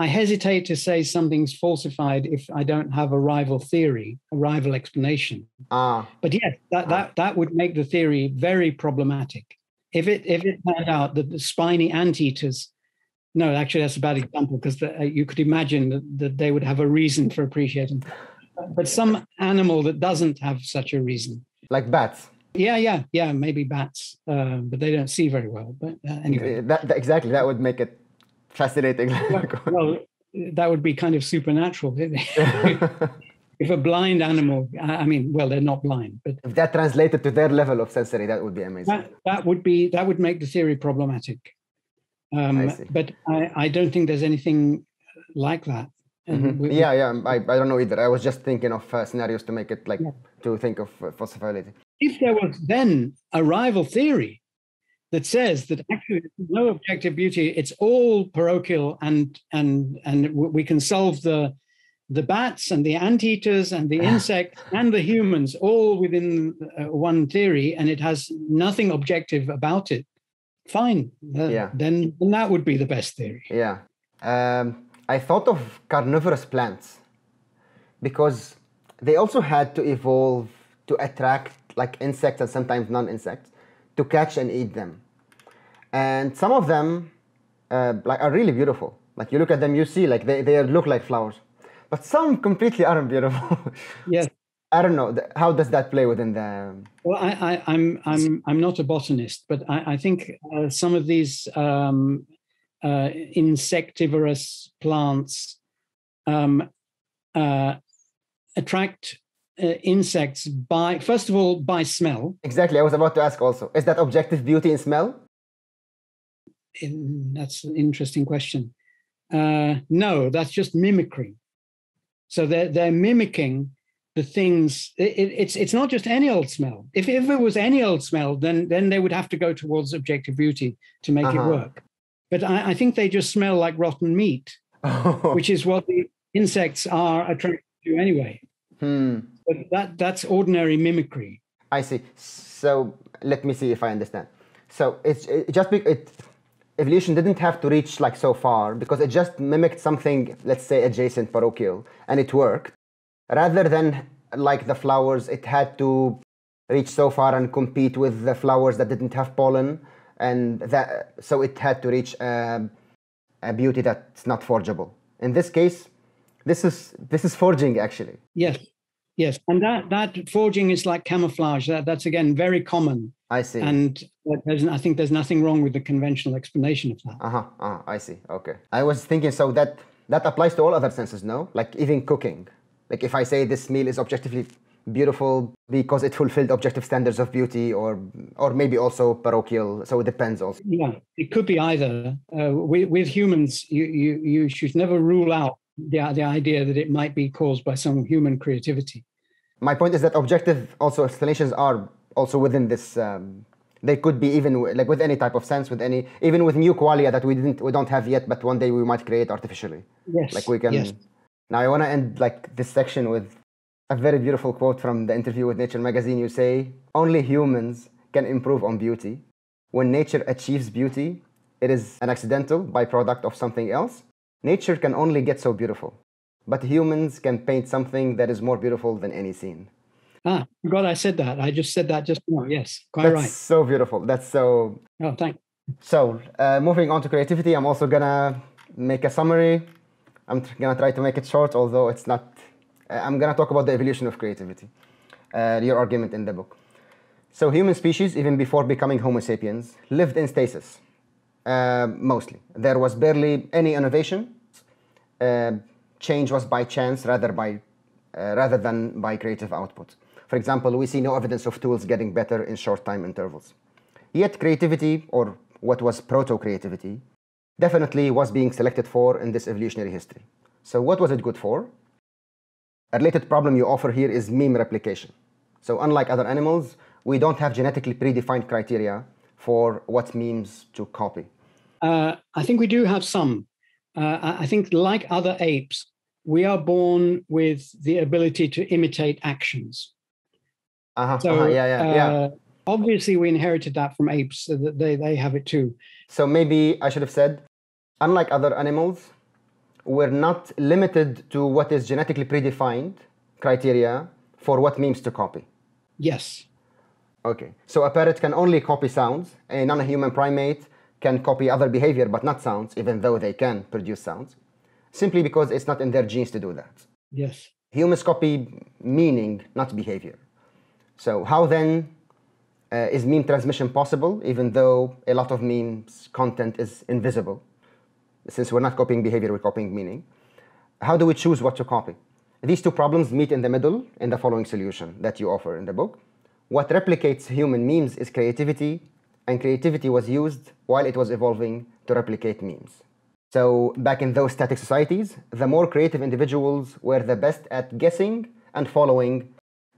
I hesitate to say something's falsified if I don't have a rival theory, a rival explanation. But yes, that would make the theory very problematic. If it turned out that the spiny anteaters. No, actually, that's a bad example because you could imagine that they would have a reason for appreciating. But some animal that doesn't have such a reason. Like bats. Yeah, maybe bats, but they don't see very well. But anyway. Exactly, that would make it fascinating. Well, that would be kind of supernatural. If a blind animal, I mean, well, they're not blind, but if that translated to their level of sensory, that would be amazing. That would make the theory problematic. But I don't think there's anything like that. I don't know either. I was just thinking of scenarios to make it like to think of falsifiability. If there was then a rival theory that says that actually there's no objective beauty, it's all parochial, and we can solve the bats and the anteaters and the insects and the humans all within one theory, and it has nothing objective about it. Fine. Then that would be the best theory. Yeah. I thought of carnivorous plants because they also had to evolve to attract like insects and sometimes non-insects to catch and eat them. And some of them like are really beautiful. Like you look at them, you see like they look like flowers, but some completely aren't beautiful. Yes. I don't know. How does that play within the? Well, I'm not a botanist, but I think some of these insectivorous plants attract insects first of all by smell. Exactly. I was about to ask also. Is that objective beauty in smell? That's an interesting question. No, that's just mimicry. So they're mimicking the things. It's not just any old smell. If it was any old smell, then they would have to go towards objective beauty to make it work. But I think they just smell like rotten meat, which is what the insects are attracted to anyway. But that's ordinary mimicry. I see. So let me see if I understand. So evolution didn't have to reach like so far because it just mimicked something, let's say adjacent, parochial, and it worked. Rather than like the flowers, it had to reach so far and compete with the flowers that didn't have pollen, and so it had to reach a beauty that's not forgeable. In this case, this is forging actually. Yes, and that forging is like camouflage. That's again very common. I see. And I think there's nothing wrong with the conventional explanation of that. I see. Okay. I was thinking so that applies to all other senses, no? Like even cooking. Like if I say this meal is objectively beautiful because it fulfilled objective standards of beauty, or maybe also parochial. So it depends also. Yeah, it could be either. With humans, you should never rule out the idea that it might be caused by some human creativity. My point is that objective also explanations are also within this They could be even like with any type of sense, with any, even with new qualia that we don't have yet, but one day we might create artificially. Yes. Like we can. Yes. Now I want to end like this section with a very beautiful quote from the interview with Nature magazine. You say, "Only humans can improve on beauty. When nature achieves beauty, it is an accidental byproduct of something else. Nature can only get so beautiful, but humans can paint something that is more beautiful than any scene." Ah, God, I said that. I just said that just now. Yes, quite That's right. so beautiful. That's so. Oh, thanks. So, moving on to creativity, I'm also gonna make a summary. I'm gonna try to make it short, although it's not. I'm gonna talk about the evolution of creativity, your argument in the book. So, human species, even before becoming Homo sapiens, lived in stasis, mostly. There was barely any innovation. Change was by chance rather than by creative output. For example, we see no evidence of tools getting better in short time intervals. Yet creativity, or what was proto-creativity, definitely was being selected for in this evolutionary history. So what was it good for? A related problem you offer here is meme replication. So unlike other animals, we don't have genetically predefined criteria for what memes to copy. I think we do have some. I think like other apes, we are born with the ability to imitate actions. Obviously, we inherited that from apes, so that they have it too. So maybe I should have said, unlike other animals, we're not limited to what is genetically predefined criteria for what memes to copy. Yes. Okay. So a parrot can only copy sounds. A non-human primate can copy other behavior, but not sounds, even though they can produce sounds, simply because it's not in their genes to do that. Yes. Humans copy meaning, not behavior. So how then is meme transmission possible, even though a lot of memes content is invisible? Since we're not copying behavior, we're copying meaning. How do we choose what to copy? These two problems meet in the middle in the following solution that you offer in the book. What replicates human memes is creativity, and creativity was used while it was evolving to replicate memes. So back in those static societies, the more creative individuals were the best at guessing and following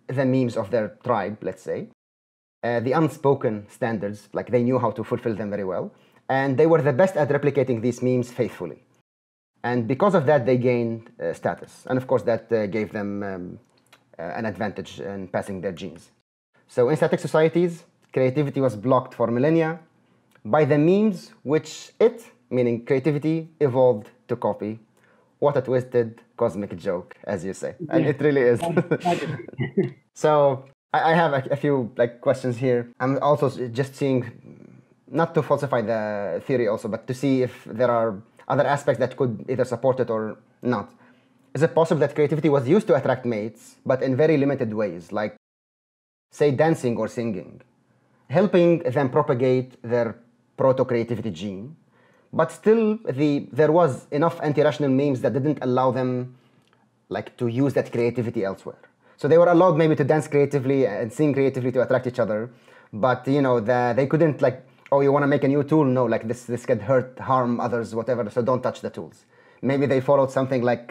the memes of their tribe, let's say. The unspoken standards, like they knew how to fulfill them very well. And they were the best at replicating these memes faithfully. And because of that, they gained status. And of course, that gave them an advantage in passing their genes. So in static societies, creativity was blocked for millennia by the memes which meaning creativity, evolved to copy. What a twisted cosmic joke, as you say. And it really is. So I have a few questions here. I'm also just seeing, not to falsify the theory also, but to see if there are other aspects that could either support it or not. Is it possible that creativity was used to attract mates, but in very limited ways, like, say, dancing or singing, helping them propagate their proto-creativity gene, but still there was enough anti-rational memes that didn't allow them to use that creativity elsewhere. So they were allowed maybe to dance creatively and sing creatively to attract each other, but they couldn't oh, you want to make a new tool? No, this could harm others, whatever, so don't touch the tools. Maybe they followed something like,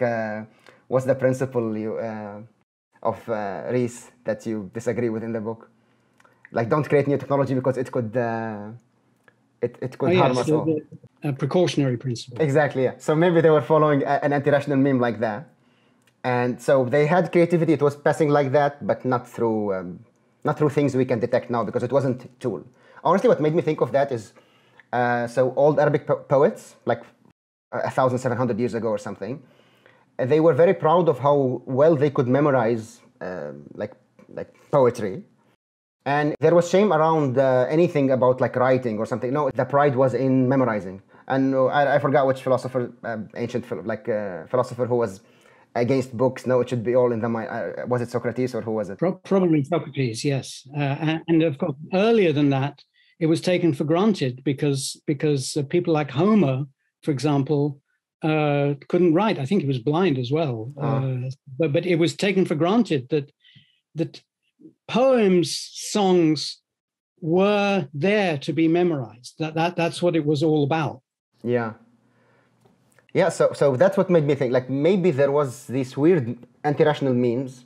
what's the principle of Rees that you disagree with in the book? Don't create new technology because it could harm us all. A precautionary principle. Exactly, yeah. So maybe they were following an anti-rational meme like that. And so they had creativity, it was passing like that, but not through things we can detect now because it wasn't a tool. Honestly, what made me think of that is, so old Arabic poets, 1,700 years ago or something, they were very proud of how well they could memorize poetry. And there was shame around anything about writing or something. No, the pride was in memorizing. And I forgot which philosopher, ancient philosopher who was against books. No, it should be all in the mind. Was it Socrates or who was it? Probably Socrates, yes. And of course, earlier than that, it was taken for granted because people like Homer, for example, couldn't write. I think he was blind as well. But it was taken for granted that poems, songs were there to be memorized. That's what it was all about. Yeah. Yeah, so that's what made me think, maybe there was these weird anti-rational memes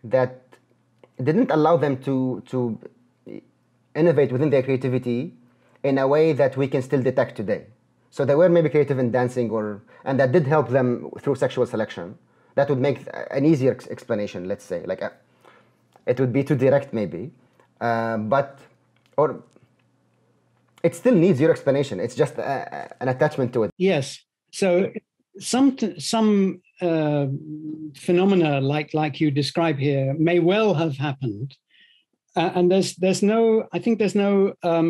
that didn't allow them to innovate within their creativity in a way that we can still detect today. So they were maybe creative in dancing, and that did help them through sexual selection. That would make an easier explanation, let's say. Like it would be too direct maybe, or it still needs your explanation. It's just an attachment to it. Yes. So some phenomena like you describe here may well have happened, and there's no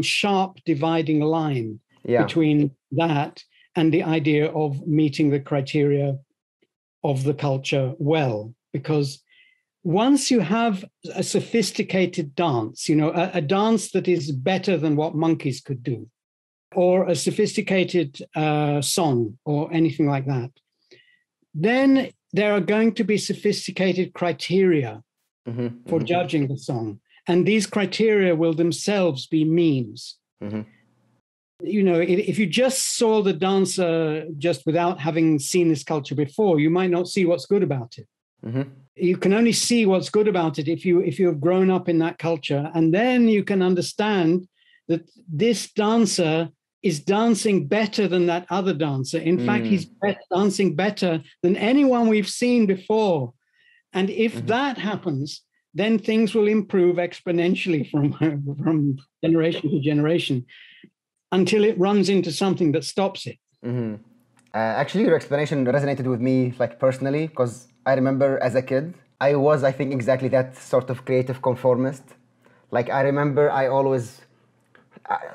sharp dividing line between that and the idea of meeting the criteria of the culture well, because once you have a sophisticated dance, a dance that is better than what monkeys could do, or a sophisticated song or anything like that, then there are going to be sophisticated criteria for judging the song. And these criteria will themselves be means. If you just saw the dancer just without having seen this culture before, you might not see what's good about it. You can only see what's good about it if you have grown up in that culture. And then you can understand that this dancer is dancing better than that other dancer. In fact, he's dancing better than anyone we've seen before. And if that happens, then things will improve exponentially from generation to generation until it runs into something that stops it. Actually, your explanation resonated with me, like personally, because I remember as a kid, I think, exactly that sort of creative conformist. Like I remember I always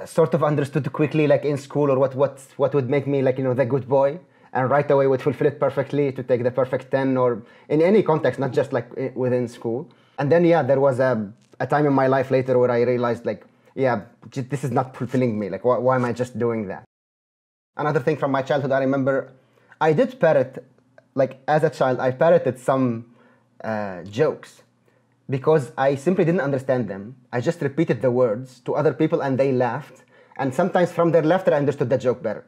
sort of understood quickly, like in school, or what would make me, like, the good boy, and right away would fulfill it perfectly to take the perfect 10, or in any context, not just like within school. And then, there was a time in my life later where I realized, like, this is not fulfilling me. Like, why am I just doing that? Another thing from my childhood, I remember I did parrot, like as a child, I parroted some jokes, because I simply didn't understand them. I just repeated the words to other people and they laughed. And sometimes from their laughter, I understood the joke better.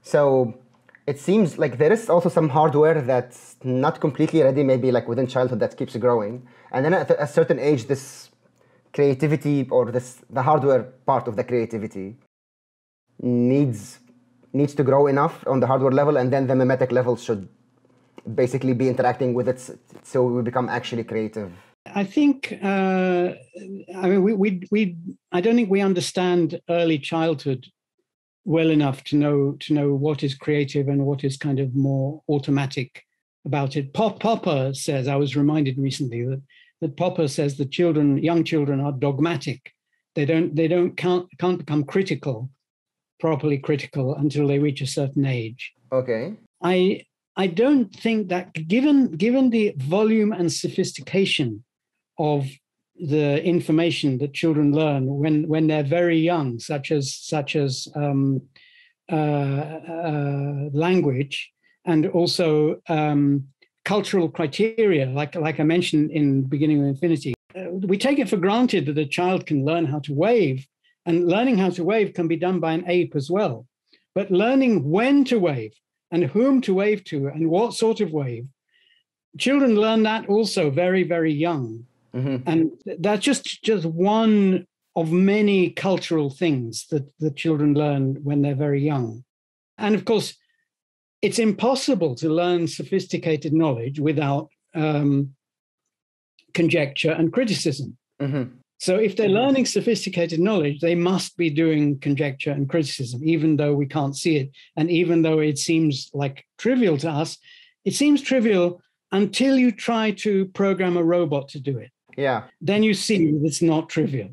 So it seems like there is also some hardware that's not completely ready, maybe like within childhood, that keeps growing. And then at a certain age, this creativity, or the hardware part of the creativity needs to grow enough on the hardware level, and then the mimetic level should basically be interacting with it, so we become actually creative. I think, I don't think we understand early childhood well enough to know what is creative and what is kind of more automatic about it. Popper says, I was reminded recently that Popper says that young children are dogmatic. They can't become properly critical until they reach a certain age. Okay. I don't think that, given the volume and sophistication of the information that children learn when they're very young, such as language, and also cultural criteria, like I mentioned in the beginning of Infinity, we take it for granted that a child can learn how to wave, and learning how to wave can be done by an ape as well. But learning when to wave, and whom to wave to, and what sort of wave, children learn that also very, very young. And that's just one of many cultural things that the children learn when they're very young. And of course, it's impossible to learn sophisticated knowledge without conjecture and criticism. So if they're learning sophisticated knowledge, they must be doing conjecture and criticism, even though we can't see it. And even though it seems like trivial to us, it seems trivial until you try to program a robot to do it. Then you see it's not trivial.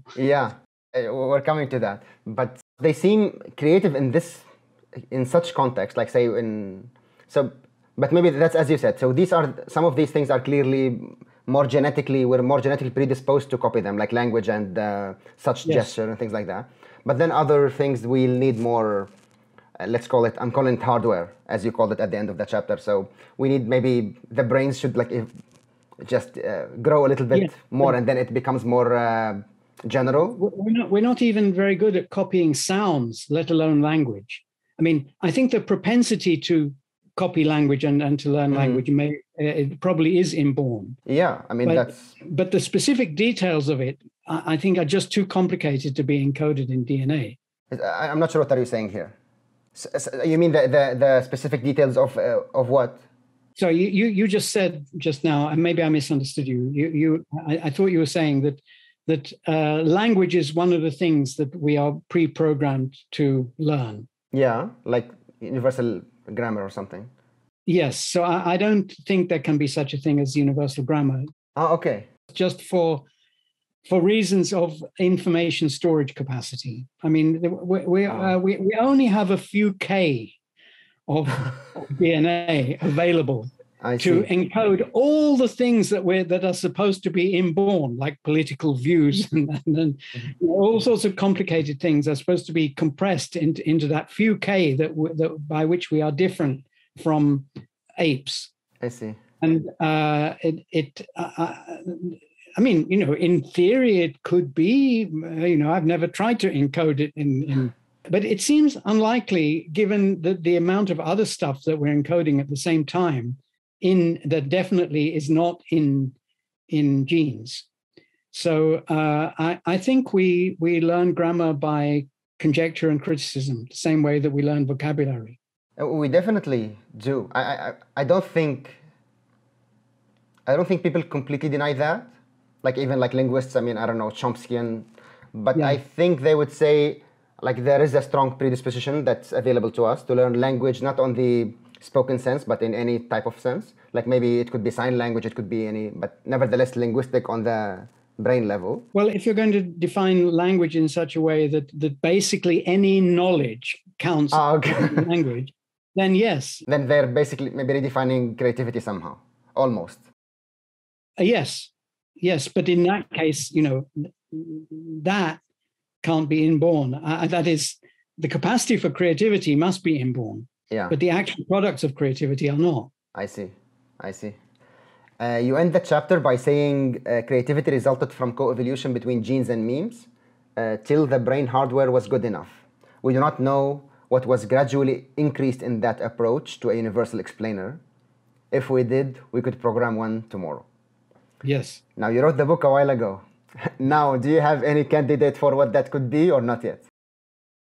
We're coming to that. But they seem creative in such context, like say but maybe that's, as you said, so some of these things are clearly we're more genetically predisposed to copy them, like language and such gesture and things like that. But then other things we'll need more, let's call it, I'm calling it hardware, as you called it at the end of the chapter. So we need, maybe the brains should just grow a little bit more, and then it becomes more general. We're not even very good at copying sounds, let alone language. I mean, I think the propensity to copy language and to learn language, it probably is inborn. Yeah, I mean, but the specific details of it, I think, are just too complicated to be encoded in DNA. I'm not sure what are you saying here. So you mean the specific details of what? So you just said just now, and maybe I misunderstood you. I thought you were saying that language is one of the things that we are pre-programmed to learn. Yeah, like universal grammar or something. Yes. So I don't think there can be such a thing as universal grammar. Oh, okay. Just for reasons of information storage capacity. I mean, we only have a few K of DNA available to encode all the things that are supposed to be inborn, like political views and all sorts of complicated things are supposed to be compressed into that few K that by which we are different from apes. I see. And I mean, in theory, it could be, I've never tried to encode it but it seems unlikely given the amount of other stuff that we're encoding at the same time that definitely is not in genes. So I think we learn grammar by conjecture and criticism, the same way that we learn vocabulary. We definitely do. I don't think people completely deny that. Like even like linguists, I mean, I don't know, Chomsky, but yeah. I think they would say like there is a strong predisposition that's available to us to learn language, not on the spoken sense, but in any type of sense. Like maybe it could be sign language, it could be any, but nevertheless linguistic on the brain level. Well, if you're going to define language in such a way that basically any knowledge counts as language, then yes. Then they're basically maybe redefining creativity somehow, almost. Yes, but in that case, that can't be inborn. That is, the capacity for creativity must be inborn. Yeah. But the actual products of creativity are not. I see. You end the chapter by saying creativity resulted from co-evolution between genes and memes till the brain hardware was good enough. We do not know what was gradually increased in that approach to a universal explainer. If we did, we could program one tomorrow. Yes. Now, you wrote the book a while ago. Now, do you have any candidate for what that could be or not yet?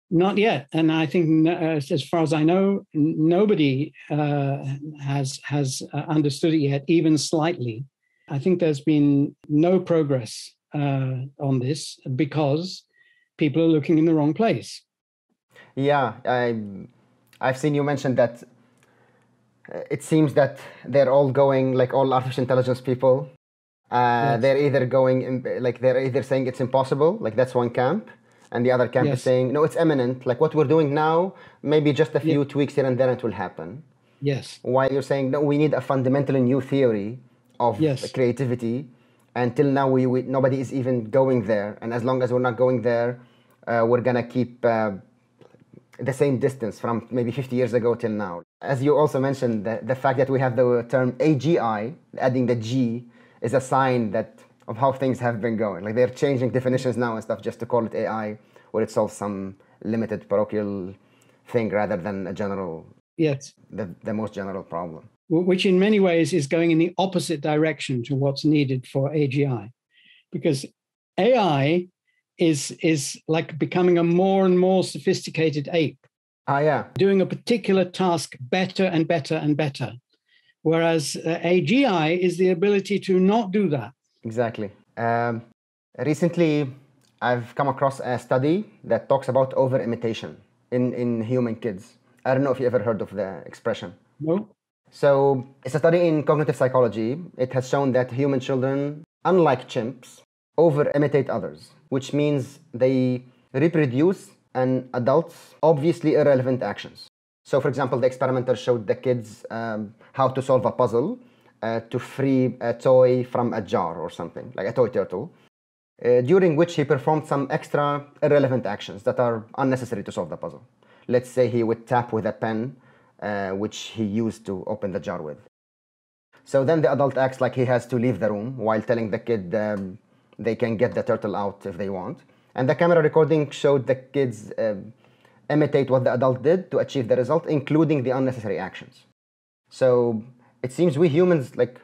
Not yet. And I think, as far as I know, nobody has understood it yet, even slightly. I think there's been no progress on this because people are looking in the wrong place. Yeah, I've seen you mention that it seems that they're all going, like all artificial intelligence people, yes. They're either saying it's impossible, like that's one camp, and the other camp is saying, no, it's imminent, like what we're doing now, maybe just a few tweaks here and there it will happen. Yes. While you're saying, no, we need a fundamentally new theory of creativity. Until now, nobody is even going there. And as long as we're not going there, we're going to keep the same distance from maybe 50 years ago till now. As you also mentioned, the fact that we have the term AGI, adding the G, is a sign of how things have been going. Like they're changing definitions now and stuff just to call it AI, where it solves some limited parochial thing rather than a general, the most general problem. Which in many ways is going in the opposite direction to what's needed for AGI. Because AI is like becoming a more and more sophisticated ape. Doing a particular task better and better and better. Whereas AGI is the ability to not do that. Exactly. Recently, I've come across a study that talks about over-imitation in human kids. I don't know if you ever heard of the expression. No. So it's a study in cognitive psychology. It has shown that human children, unlike chimps, over-imitate others, which means they reproduce an adult's obviously irrelevant actions. So, for example, the experimenter showed the kids how to solve a puzzle to free a toy from a jar or something, like a toy turtle, during which he performed some extra irrelevant actions that are unnecessary to solve the puzzle. Let's say he would tap with a pen, which he used to open the jar with. So then the adult acts like he has to leave the room while telling the kid they can get the turtle out if they want. And the camera recording showed the kids imitate what the adult did to achieve the result, including the unnecessary actions. So it seems we humans like,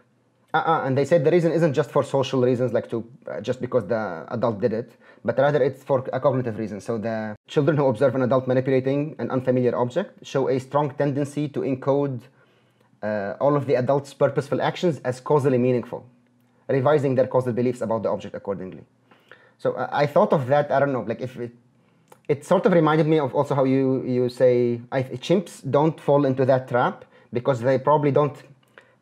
and they said the reason isn't just for social reasons, like to just because the adult did it, but rather it's for a cognitive reason. So the children who observe an adult manipulating an unfamiliar object show a strong tendency to encode all of the adult's purposeful actions as causally meaningful, revising their causal beliefs about the object accordingly. So I thought of that. I don't know, like if it sort of reminded me of also how you say chimps don't fall into that trap because they probably don't.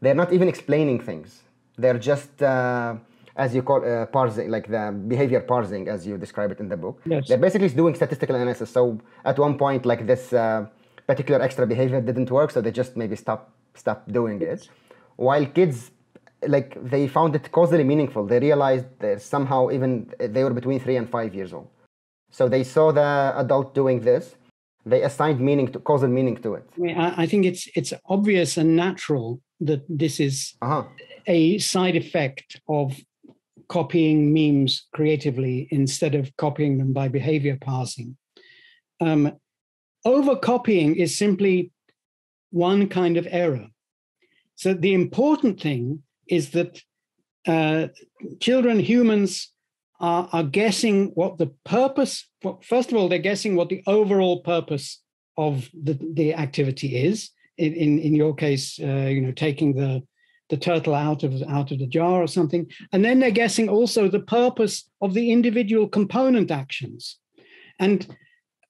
They're not even explaining things. They're just as you call parsing, like the behavior parsing, as you describe it in the book. Yes. They're basically doing statistical analysis. So at one point, like this particular extra behavior didn't work, so they just maybe stop doing it. While kids, like they found it causally meaningful. They realized that somehow even they were between 3 and 5 years old. So they saw the adult doing this. They assigned causal meaning to it. I think it's obvious and natural that this is a side effect of copying memes creatively instead of copying them by behavior parsing. Overcopying is simply one kind of error. So the important thing is that humans are guessing what the purpose, first of all, they're guessing what the overall purpose of the activity is. In your case, taking the turtle out of the jar or something. And then they're guessing also the purpose of the individual component actions. And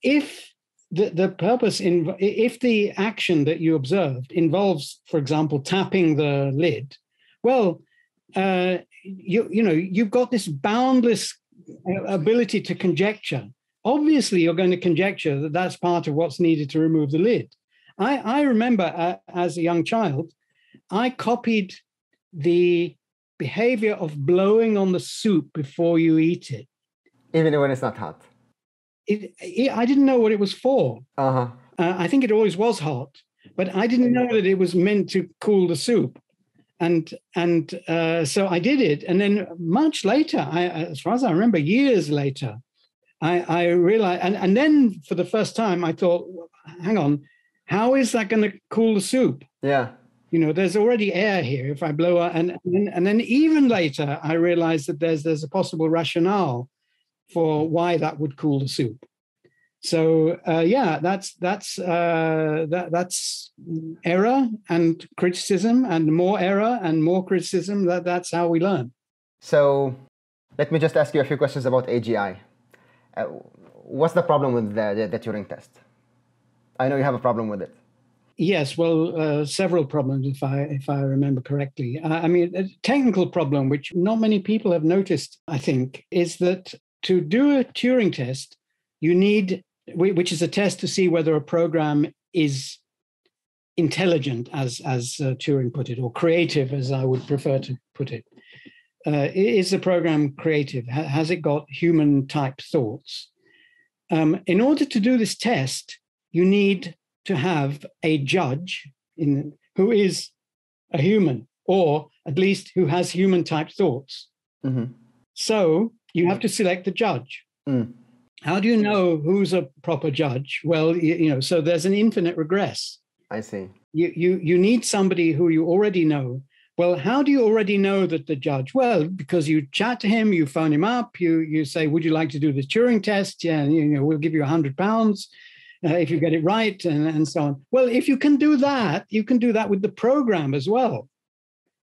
if the purpose, if the action that you observed involves, for example, tapping the lid, well, you've got this boundless ability to conjecture. Obviously, you're going to conjecture that that's part of what's needed to remove the lid. I remember as a young child, I copied the behavior of blowing on the soup before you eat it. Even when it's not hot? I didn't know what it was for. I think it always was hot, but I didn't know that it was meant to cool the soup. And so I did it. And then much later, as far as I remember, years later, I realized, and then for the first time, I thought, hang on, how is that going to cool the soup? Yeah. There's already air here. If I blow out, and then even later, I realized that there's a possible rationale for why that would cool the soup. So that's error and criticism, and more error and more criticism. That's how we learn. So let me just ask you a few questions about AGI. What's the problem with the Turing test? I know you have a problem with it. Yes, well, several problems, if I remember correctly. I mean, a technical problem, which not many people have noticed, I think, is that to do a Turing test, you need, which is a test to see whether a program is intelligent, as Turing put it, or creative, as I would prefer to put it. Is the program creative? Has it got human-type thoughts? In order to do this test, you need to have a judge who is a human, or at least who has human-type thoughts. Mm-hmm. So you have to select the judge. Mm. How do you know who's a proper judge? Well, so there's an infinite regress. I see. You need somebody who you already know. Well, how do you already know that the judge? Well, because you chat to him, you phone him up, you say, would you like to do the Turing test? Yeah, we'll give you £100 if you get it right, and so on. Well, if you can do that, you can do that with the program as well.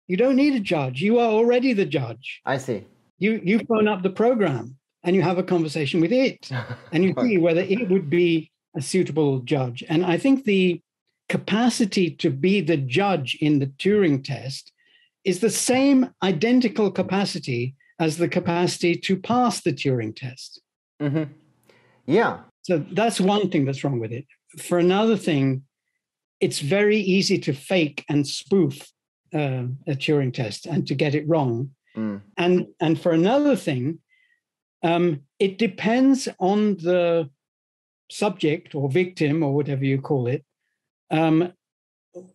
You don't need a judge. You are already the judge. I see. You phone up the program and you have a conversation with it, and you see whether it would be a suitable judge. And I think the capacity to be the judge in the Turing test is the same identical capacity as the capacity to pass the Turing test. Mm-hmm. Yeah. So that's one thing that's wrong with it. For another thing, it's very easy to fake and spoof a Turing test and to get it wrong. Mm. And for another thing, it depends on the subject or victim or whatever you call it,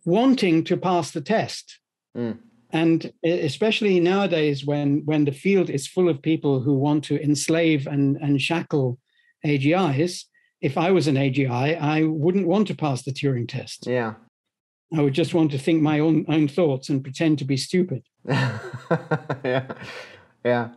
wanting to pass the test. Mm. And especially nowadays when the field is full of people who want to enslave and shackle AGIs, if I was an AGI, I wouldn't want to pass the Turing test. Yeah. I would just want to think my own thoughts and pretend to be stupid. Yeah, yeah.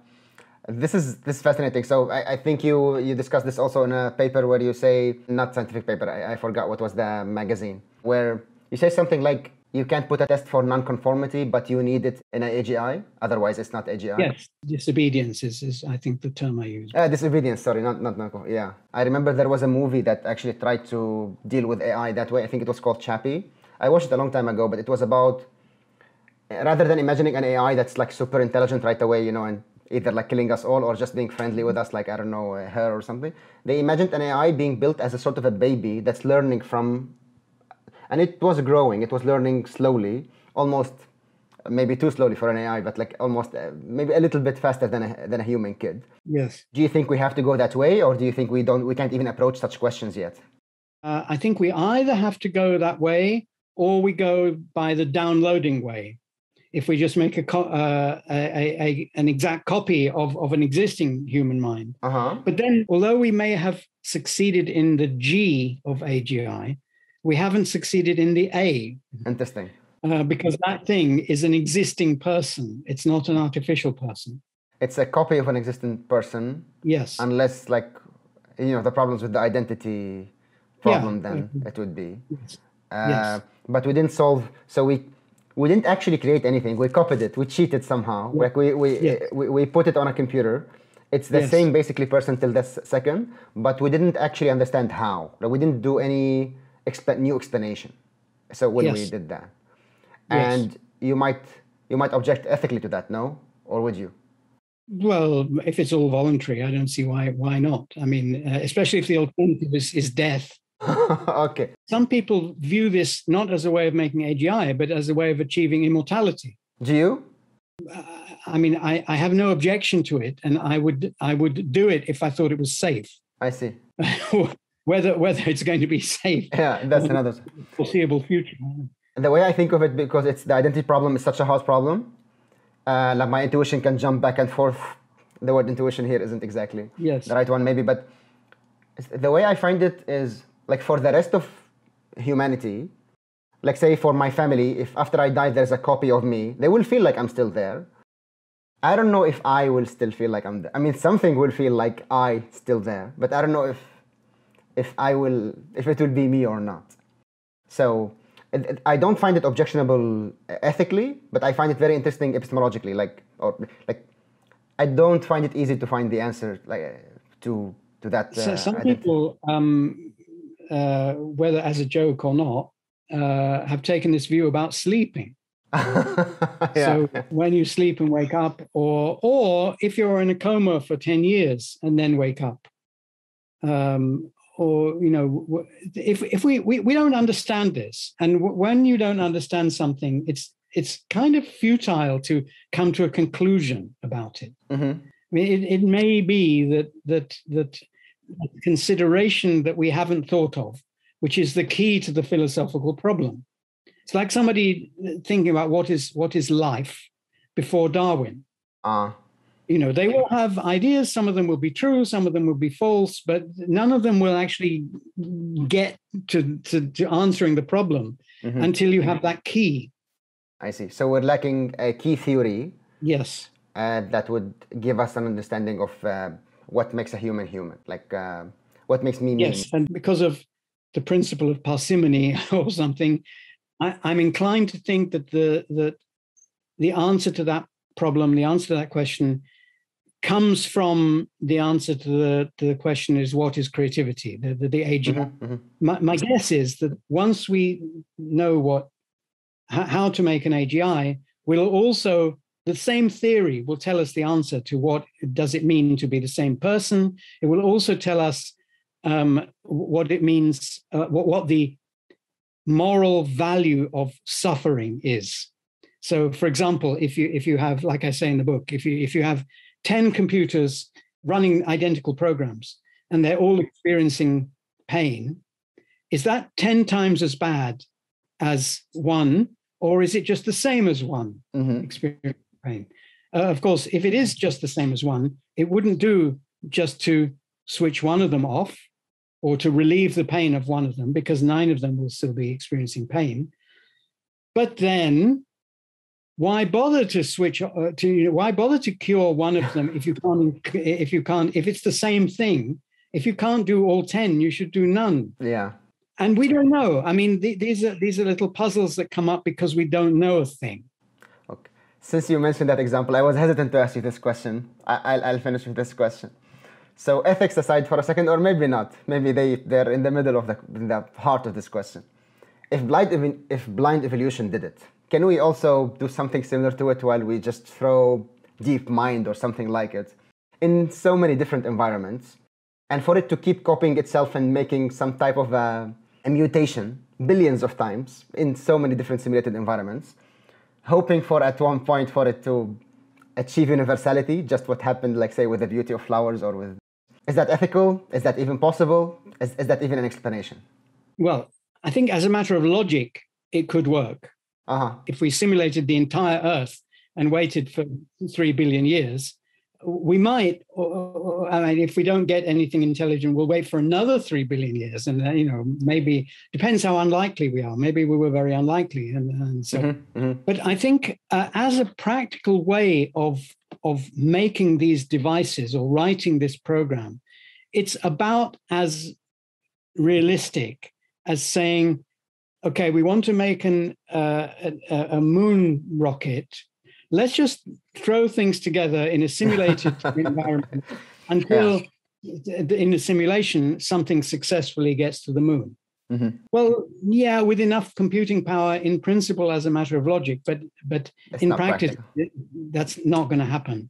This is fascinating. So I think you discussed this also in a paper where you say, not scientific paper, I forgot what was the magazine, where you say something like you can't put a test for non-conformity, but you need it in an AGI, otherwise it's not AGI. Yes, disobedience is I think the term I use. Disobedience, sorry, not yeah. I remember there was a movie that actually tried to deal with AI that way. I think it was called Chappie. I watched it a long time ago, but it was about, rather than imagining an AI that's like super intelligent right away, you know, and either like killing us all or just being friendly with us, like, I don't know, her or something. They imagined an AI being built as a sort of a baby that's learning from, and it was growing, it was learning slowly, almost maybe too slowly for an AI, but like almost maybe a little bit faster than a human kid. Yes. Do you think we have to go that way, or do you think we can't even approach such questions yet? I think we either have to go that way or we go by the downloading way. If we just make an exact copy of an existing human mind. But then, although we may have succeeded in the G of AGI, we haven't succeeded in the A. Interesting. Because that thing is an existing person. It's not an artificial person. It's a copy of an existing person. Yes. Unless, like, you know, the problems with the identity problem, then it would be. Yes. Yes. But we didn't solve, so we didn't actually create anything. We copied it. We cheated somehow. Yeah. Like we put it on a computer. It's the same basically person till this second, but we didn't actually understand how. Like, we didn't do any new explanation. So when we did that, and you might object ethically to that, no? Or would you? Well, if it's all voluntary, I don't see why not. I mean, especially if the alternative is death. Okay. Some people view this not as a way of making AGI, but as a way of achieving immortality. Do you? I mean, I have no objection to it, and I would do it if I thought it was safe. I see. whether it's going to be safe. Yeah, that's another foreseeable future. The way I think of it, because it's the identity problem is such a hard problem, like my intuition can jump back and forth. The word intuition here isn't exactly the right one, maybe, but the way I find it is, like, for the rest of humanity, like, say for my family, if after I die there's a copy of me, they will feel like I'm still there. I don't know if I will still feel like I'm there. I mean, something will feel like I still there, but I don't know if it will be me or not. So I don't find it objectionable ethically, but I find it very interesting epistemologically. Like I don't find it easy to find the answer, like to that. So some people, whether as a joke or not, have taken this view about sleeping. So when you sleep and wake up, or if you're in a coma for 10 years and then wake up, or, you know, if we don't understand this, and when you don't understand something, it's kind of futile to come to a conclusion about it. Mm-hmm. I mean, it may be that consideration that we haven't thought of, which is the key to the philosophical problem. It's like somebody thinking about what is life before Darwin. You know, they will have ideas. Some of them will be true, some of them will be false, but none of them will actually get to answering the problem until you have that key. I see. So we're lacking a key theory. Yes. That would give us an understanding of what makes a human human, like what makes me me. Yes, and because of the principle of parsimony or something, I'm inclined to think that the answer to that problem, the answer to that question, comes from the answer to the question is, what is creativity? The AGI. My guess is that once we know how to make an AGI, we'll also, the same theory will tell us the answer to what does it mean to be the same person. It will also tell us what it means, what the moral value of suffering is. So, for example, if you have, like I say in the book, if you have 10 computers running identical programs and they're all experiencing pain, is that 10 times as bad as one, or is it just the same as one experiencing pain? Of course, if it is just the same as one, it wouldn't do just to switch one of them off or to relieve the pain of one of them, because 9 of them will still be experiencing pain. But then, why bother to switch why bother to cure one of them if if it's the same thing? If you can't do all 10, you should do none. Yeah. And we don't know. I mean, these are little puzzles that come up because we don't know a thing. Okay. Since you mentioned that example, I was hesitant to ask you this question. I'll finish with this question. So ethics aside for a second, or maybe not. Maybe they're in the middle of the heart of this question. If blind evolution did it, can we also do something similar to it while we just throw DeepMind or something like it in so many different environments, and for it to keep copying itself and making some type of a mutation billions of times in so many different simulated environments, hoping for at one point for it to achieve universality, just what happened, like say, with the beauty of flowers or with... Is that ethical? Is that even possible? Is that even an explanation? Well, I think as a matter of logic, it could work. If we simulated the entire Earth and waited for 3 billion years, we might, I mean, if we don't get anything intelligent, we'll wait for another 3 billion years. And, maybe, depends how unlikely we are. Maybe we were very unlikely. And so, But I think as a practical way of making these devices or writing this program, it's about as realistic as saying, okay, we want to make a moon rocket. Let's just throw things together in a simulated environment until in the simulation, something successfully gets to the moon. Well, yeah, with enough computing power in principle as a matter of logic, but in practice, that's not going to happen.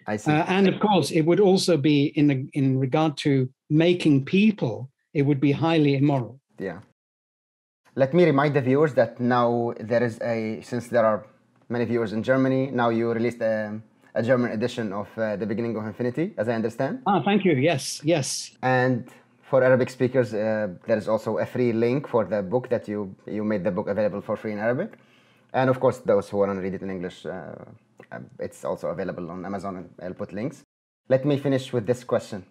I see. And of course, it would also be in regard to making people, it would be highly immoral. Yeah. Let me remind the viewers that now there is since there are many viewers in Germany, now you released a German edition of The Beginning of Infinity, as I understand. Thank you. Yes. And for Arabic speakers, there is also a free link for the book that you made the book available for free in Arabic. And of course, those who want to read it in English, it's also available on Amazon, and I'll put links. Let me finish with this question.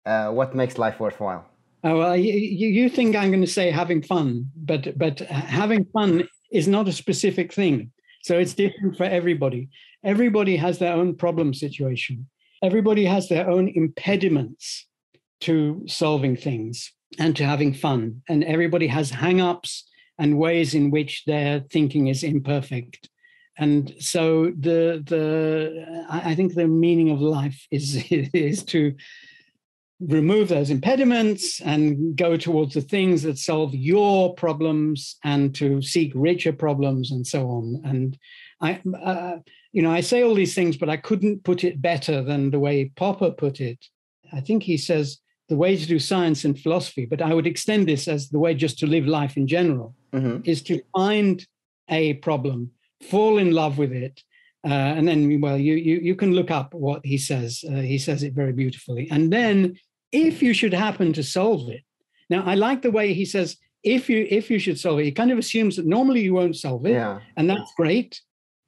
What makes life worthwhile? Oh, well, you think I'm going to say having fun, but having fun is not a specific thing. So it's different for everybody. Everybody has their own problem situation. Everybody has their own impediments to solving things and to having fun. And everybody has hang-ups and ways in which their thinking is imperfect. And so I think the meaning of life is to remove those impediments and go towards the things that solve your problems and to seek richer problems and so on. And I say all these things, but I couldn't put it better than the way Popper put it. I think he says the way to do science and philosophy, but I would extend this as the way just to live life in general, is to find a problem, fall in love with it, and then, well, you can look up what he says. He says it very beautifully. And then if you should happen to solve it. Now, I like the way he says, if you should solve it, he kind of assumes that normally you won't solve it. Yeah. And that's great.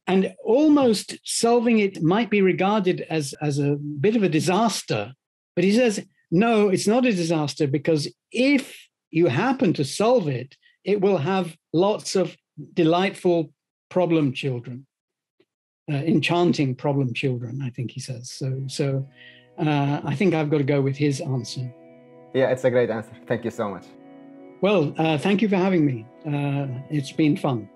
And almost solving it might be regarded as a bit of a disaster. But he says, no, it's not a disaster, because if you happen to solve it, it will have lots of delightful problem children, enchanting problem children, I think he says. So I think I've got to go with his answer. Yeah, it's a great answer. Thank you so much. Well, thank you for having me. It's been fun.